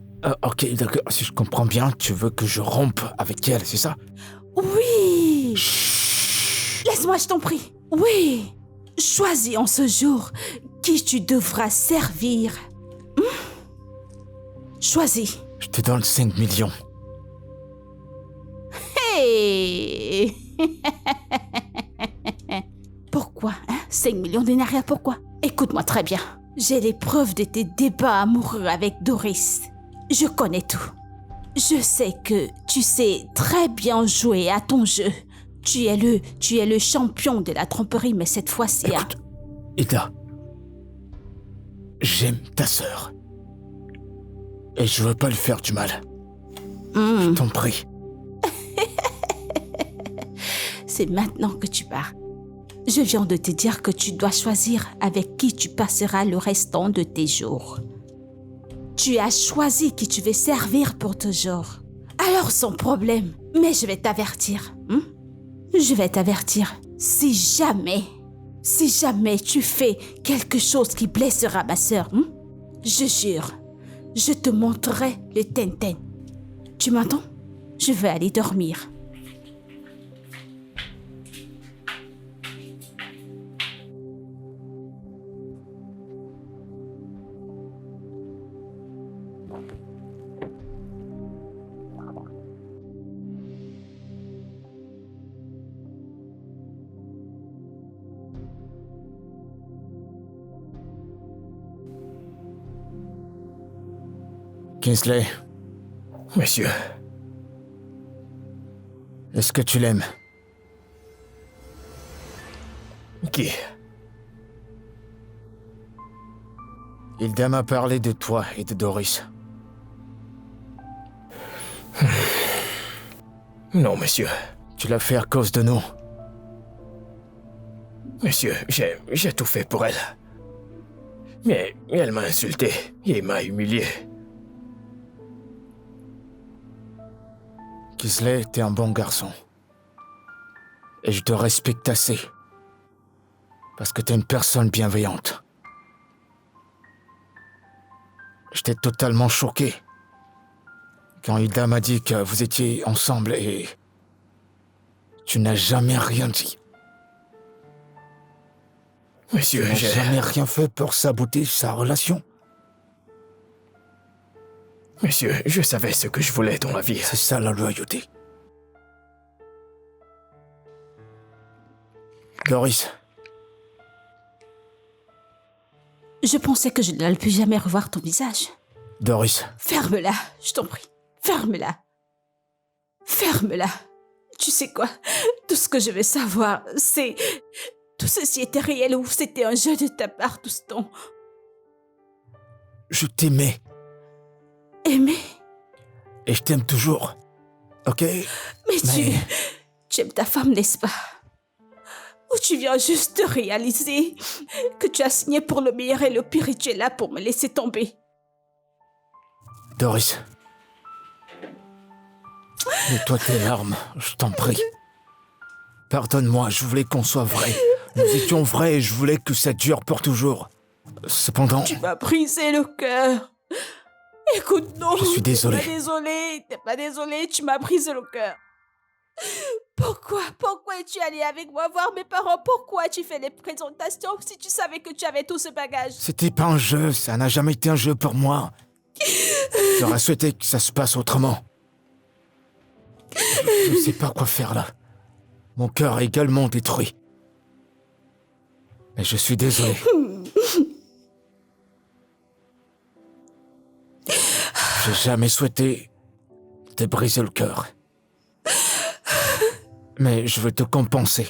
Ok, d'accord. Si je comprends bien, tu veux que je rompe avec elle, c'est ça? Oui. Laisse-moi, je t'en prie. Oui. Choisis en ce jour qui tu devras servir Choisis. Je te donne 5 millions. Hey! Pourquoi, hein? 5 millions de dinars, pourquoi? Écoute-moi très bien. J'ai les preuves de tes débats amoureux avec Doris. Je connais tout. Je sais que tu sais très bien jouer à ton jeu. Tu es le champion de la tromperie, mais cette fois-ci... Écoute, Ida, j'aime ta sœur. Et je veux pas lui faire du mal. Je t'en prie. C'est maintenant que tu pars. Je viens de te dire que tu dois choisir avec qui tu passeras le restant de tes jours. Tu as choisi qui tu veux servir pour toujours. Alors sans problème, mais je vais t'avertir. Je vais t'avertir. Si jamais tu fais quelque chose qui blessera ma sœur, je jure, je te montrerai le Tintin. Tu m'entends? Je vais aller dormir. Kingsley, Monsieur, est-ce que tu l'aimes? qui? Hilda m'a parlé de toi et de Doris. Non, monsieur. Tu l'as fait à cause de nous. Monsieur, j'ai tout fait pour elle. Mais elle m'a insulté et m'a humilié. Kingsley, t'es un bon garçon. Et je te respecte assez. Parce que t'es une personne bienveillante. J'étais totalement choqué quand Hilda m'a dit que vous étiez ensemble et tu n'as jamais rien dit. Monsieur, Tu n'as j'ai... jamais rien fait pour saboter sa relation. Monsieur, je savais ce que je voulais dans la vie. C'est ça la loyauté. Doris, Je pensais que je n'allais plus jamais revoir ton visage. Doris, Ferme-la, je t'en prie. Ferme-la. Ferme-la. Tu sais quoi? Tout ce que je veux savoir, c'est... Tout ceci était réel ou c'était un jeu de ta part tout ce temps? je t'aimais Aimer? et je t'aime toujours. Ok? Mais tu aimes ta femme, n'est-ce pas? Ou tu viens juste de réaliser que tu as signé pour le meilleur et le pire et tu es là pour me laisser tomber? Doris. Nettoie tes larmes, je t'en prie. Pardonne-moi, je voulais qu'on soit vrais. Nous étions vrais et je voulais que ça dure pour toujours. Cependant, Tu m'as brisé le cœur. Écoute, non. je suis désolé. T'es pas désolé, tu m'as brisé le cœur. Pourquoi es-tu allé avec moi voir mes parents? Pourquoi as-tu fait les présentations si tu savais que tu avais tout ce bagage? C'était pas un jeu, ça n'a jamais été un jeu pour moi. J'aurais souhaité que ça se passe autrement. Je ne sais pas quoi faire là. Mon cœur est également détruit. Mais je suis désolé. J'ai jamais souhaité te briser le cœur. Mais je veux te compenser.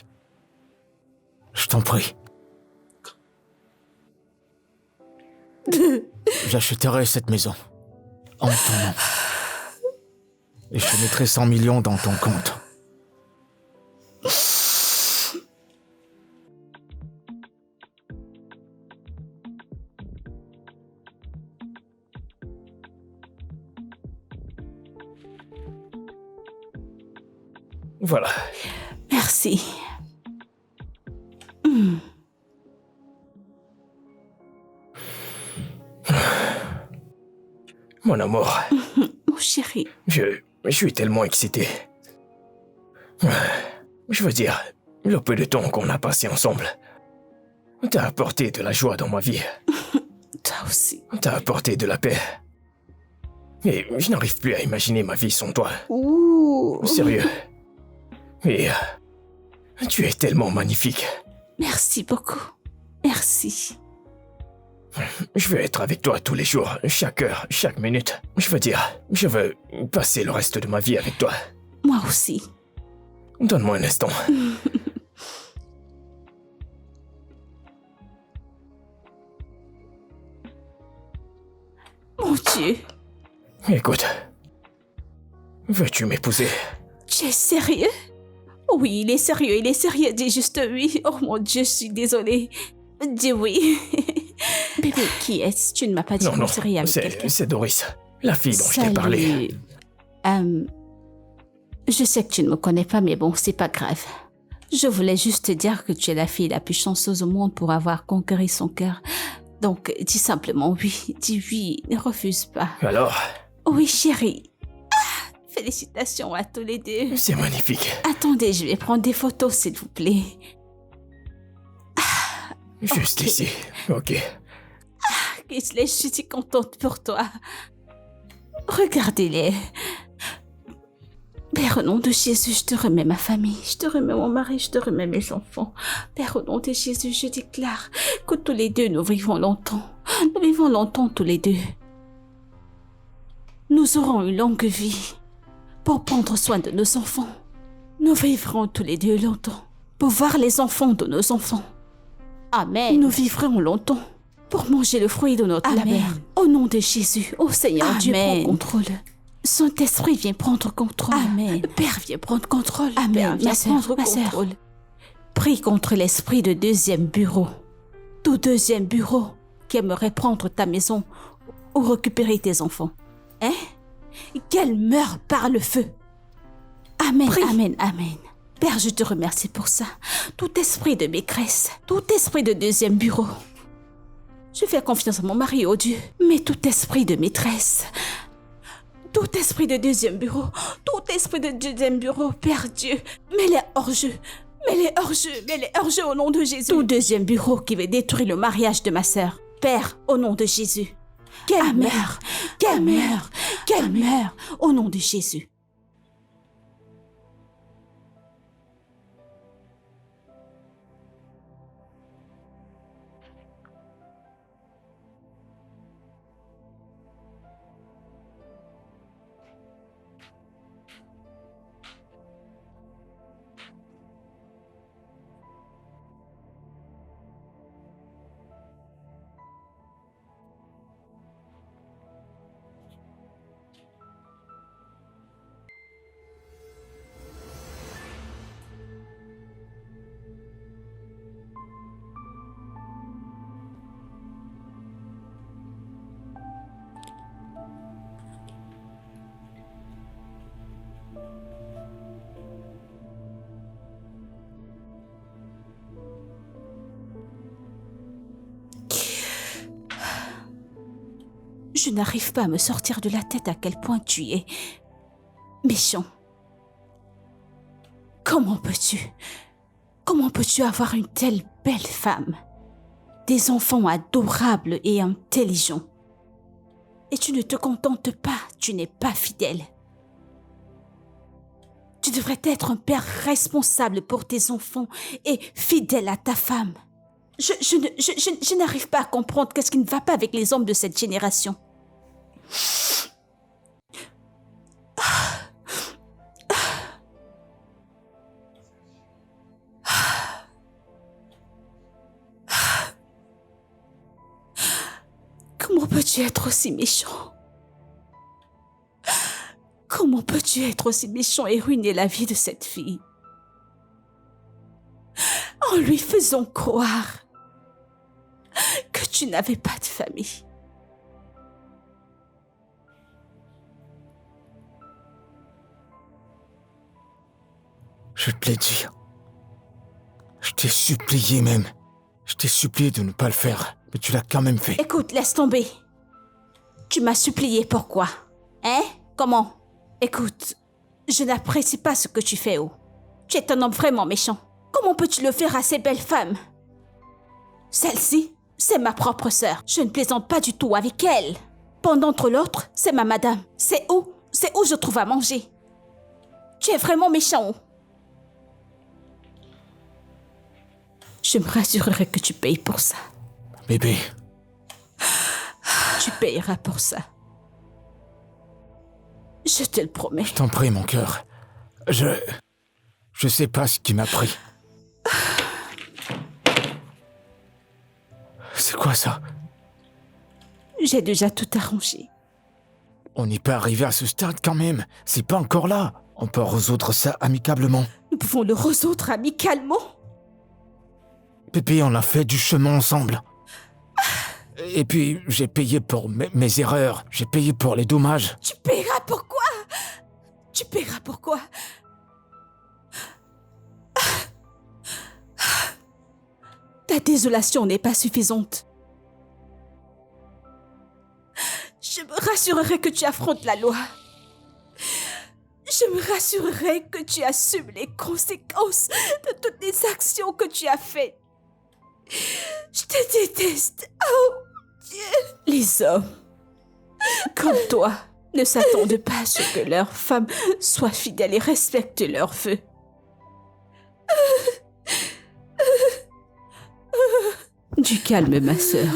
Je t'en prie. J'achèterai cette maison. En ton nom. Et je te mettrai 100 millions dans ton compte. Voilà. Merci. Mon amour, Mon chéri. je suis tellement excité. Je veux dire, le peu de temps qu'on a passé ensemble, t'as apporté de la joie dans ma vie. Toi aussi. T'as apporté de la paix. Et je n'arrive plus à imaginer ma vie sans toi. Ouh. Sérieux. Et tu es tellement magnifique. Merci beaucoup. Merci. Je veux être avec toi tous les jours, chaque heure, chaque minute. Je veux passer le reste de ma vie avec toi. Moi aussi. Donne-moi un instant. Mon Dieu. Écoute, veux-tu m'épouser? Tu es sérieux? Oui, il est sérieux, dis juste oui. Oh mon Dieu, je suis désolée. Dis oui. Bébé, qui est-ce? Tu ne m'as pas dit qu'on serait avec quelqu'un. C'est Doris, la fille dont je t'ai parlé. Je sais que tu ne me connais pas, mais bon, c'est pas grave. Je voulais juste te dire que tu es la fille la plus chanceuse au monde pour avoir conquéri son cœur. Donc, dis simplement oui. Dis oui, ne refuse pas. Alors? Oui, chérie. Ah, félicitations à tous les deux. C'est magnifique. Attendez, je vais prendre des photos, s'il vous plaît. Juste ici, ok. Kingsley, je suis si contente pour toi. Regardez-les. Père, au nom de Jésus, je te remets ma famille, je te remets mon mari, je te remets mes enfants. Père, au nom de Jésus, je déclare que tous les deux, nous vivons longtemps. Nous vivons longtemps tous les deux. Nous aurons une longue vie pour prendre soin de nos enfants. Nous vivrons tous les deux longtemps pour voir les enfants de nos enfants. Amen. Nous vivrons longtemps pour manger le fruit de notre labeur. Au nom de Jésus, ô Seigneur, Amen. Dieu prend contrôle. Saint-Esprit vient prendre contrôle. Amen. Père vient prendre contrôle. Amen. Père vient Ma sœur, prendre ma sœur. contrôle. Prie contre l'esprit de deuxième bureau. Tout deuxième bureau qui aimerait prendre ta maison ou récupérer tes enfants. Hein? Qu'elle meure par le feu. Amen, Prie. amen, amen. Père, je te remercie pour ça. Tout esprit de maîtresse, tout esprit de deuxième bureau. Je fais confiance à mon mari, oh Dieu. Mais tout esprit de maîtresse, tout esprit de deuxième bureau, tout esprit de deuxième bureau, Père Dieu, mets-les hors jeu. Mets-les hors jeu, mets-les hors jeu au nom de Jésus. Tout deuxième bureau qui veut détruire le mariage de ma sœur. Père, au nom de Jésus. Qu'elle meure, qu'elle meure, qu'elle meure, au nom de Jésus. Je n'arrive pas à me sortir de la tête à quel point tu es méchant. Comment peux-tu avoir une telle belle femme, des enfants adorables et intelligents, et tu ne te contentes pas, tu n'es pas fidèle. Tu devrais être un père responsable pour tes enfants et fidèle à ta femme. Je n'arrive pas à comprendre qu'est-ce qui ne va pas avec les hommes de cette génération. Comment peux-tu être aussi méchant? Comment peux-tu être aussi méchant et ruiner la vie de cette fille? En lui faisant croire que tu n'avais pas de famille. Je te l'ai dit. Je t'ai supplié même. Je t'ai supplié de ne pas le faire, mais tu l'as quand même fait. Écoute, laisse tomber. Tu m'as supplié, pourquoi? Hein? Comment? Écoute, je n'apprécie pas ce que tu fais, oh. Tu es un homme vraiment méchant. Comment peux-tu le faire à ces belles femmes? Celle-ci, c'est ma propre sœur. Je ne plaisante pas du tout avec elle. Pendant entre l'autre, c'est ma madame. C'est où je trouve à manger. Tu es vraiment méchant. Je me rassurerai que tu payes pour ça. Bébé, Tu payeras pour ça. Je te le promets. je t'en prie, mon cœur. Je sais pas ce qui m'a pris. C'est quoi ça? J'ai déjà tout arrangé. On n'est pas arrivé à ce stade quand même. C'est pas encore là. On peut résoudre ça amicablement. Nous pouvons le résoudre amicalement. Pépé, on a fait du chemin ensemble. Et puis, j'ai payé pour mes erreurs. J'ai payé pour les dommages. Tu paieras pourquoi? Tu paieras pourquoi? Ta désolation n'est pas suffisante. Je me rassurerai que tu affrontes la loi. Je me rassurerai que tu assumes les conséquences de toutes les actions que tu as faites. Je te déteste. Oh, Dieu. Les hommes, comme toi, ne s'attendent pas à ce que leurs femmes soient fidèles et respectent leurs vœux. Du calme, ma sœur.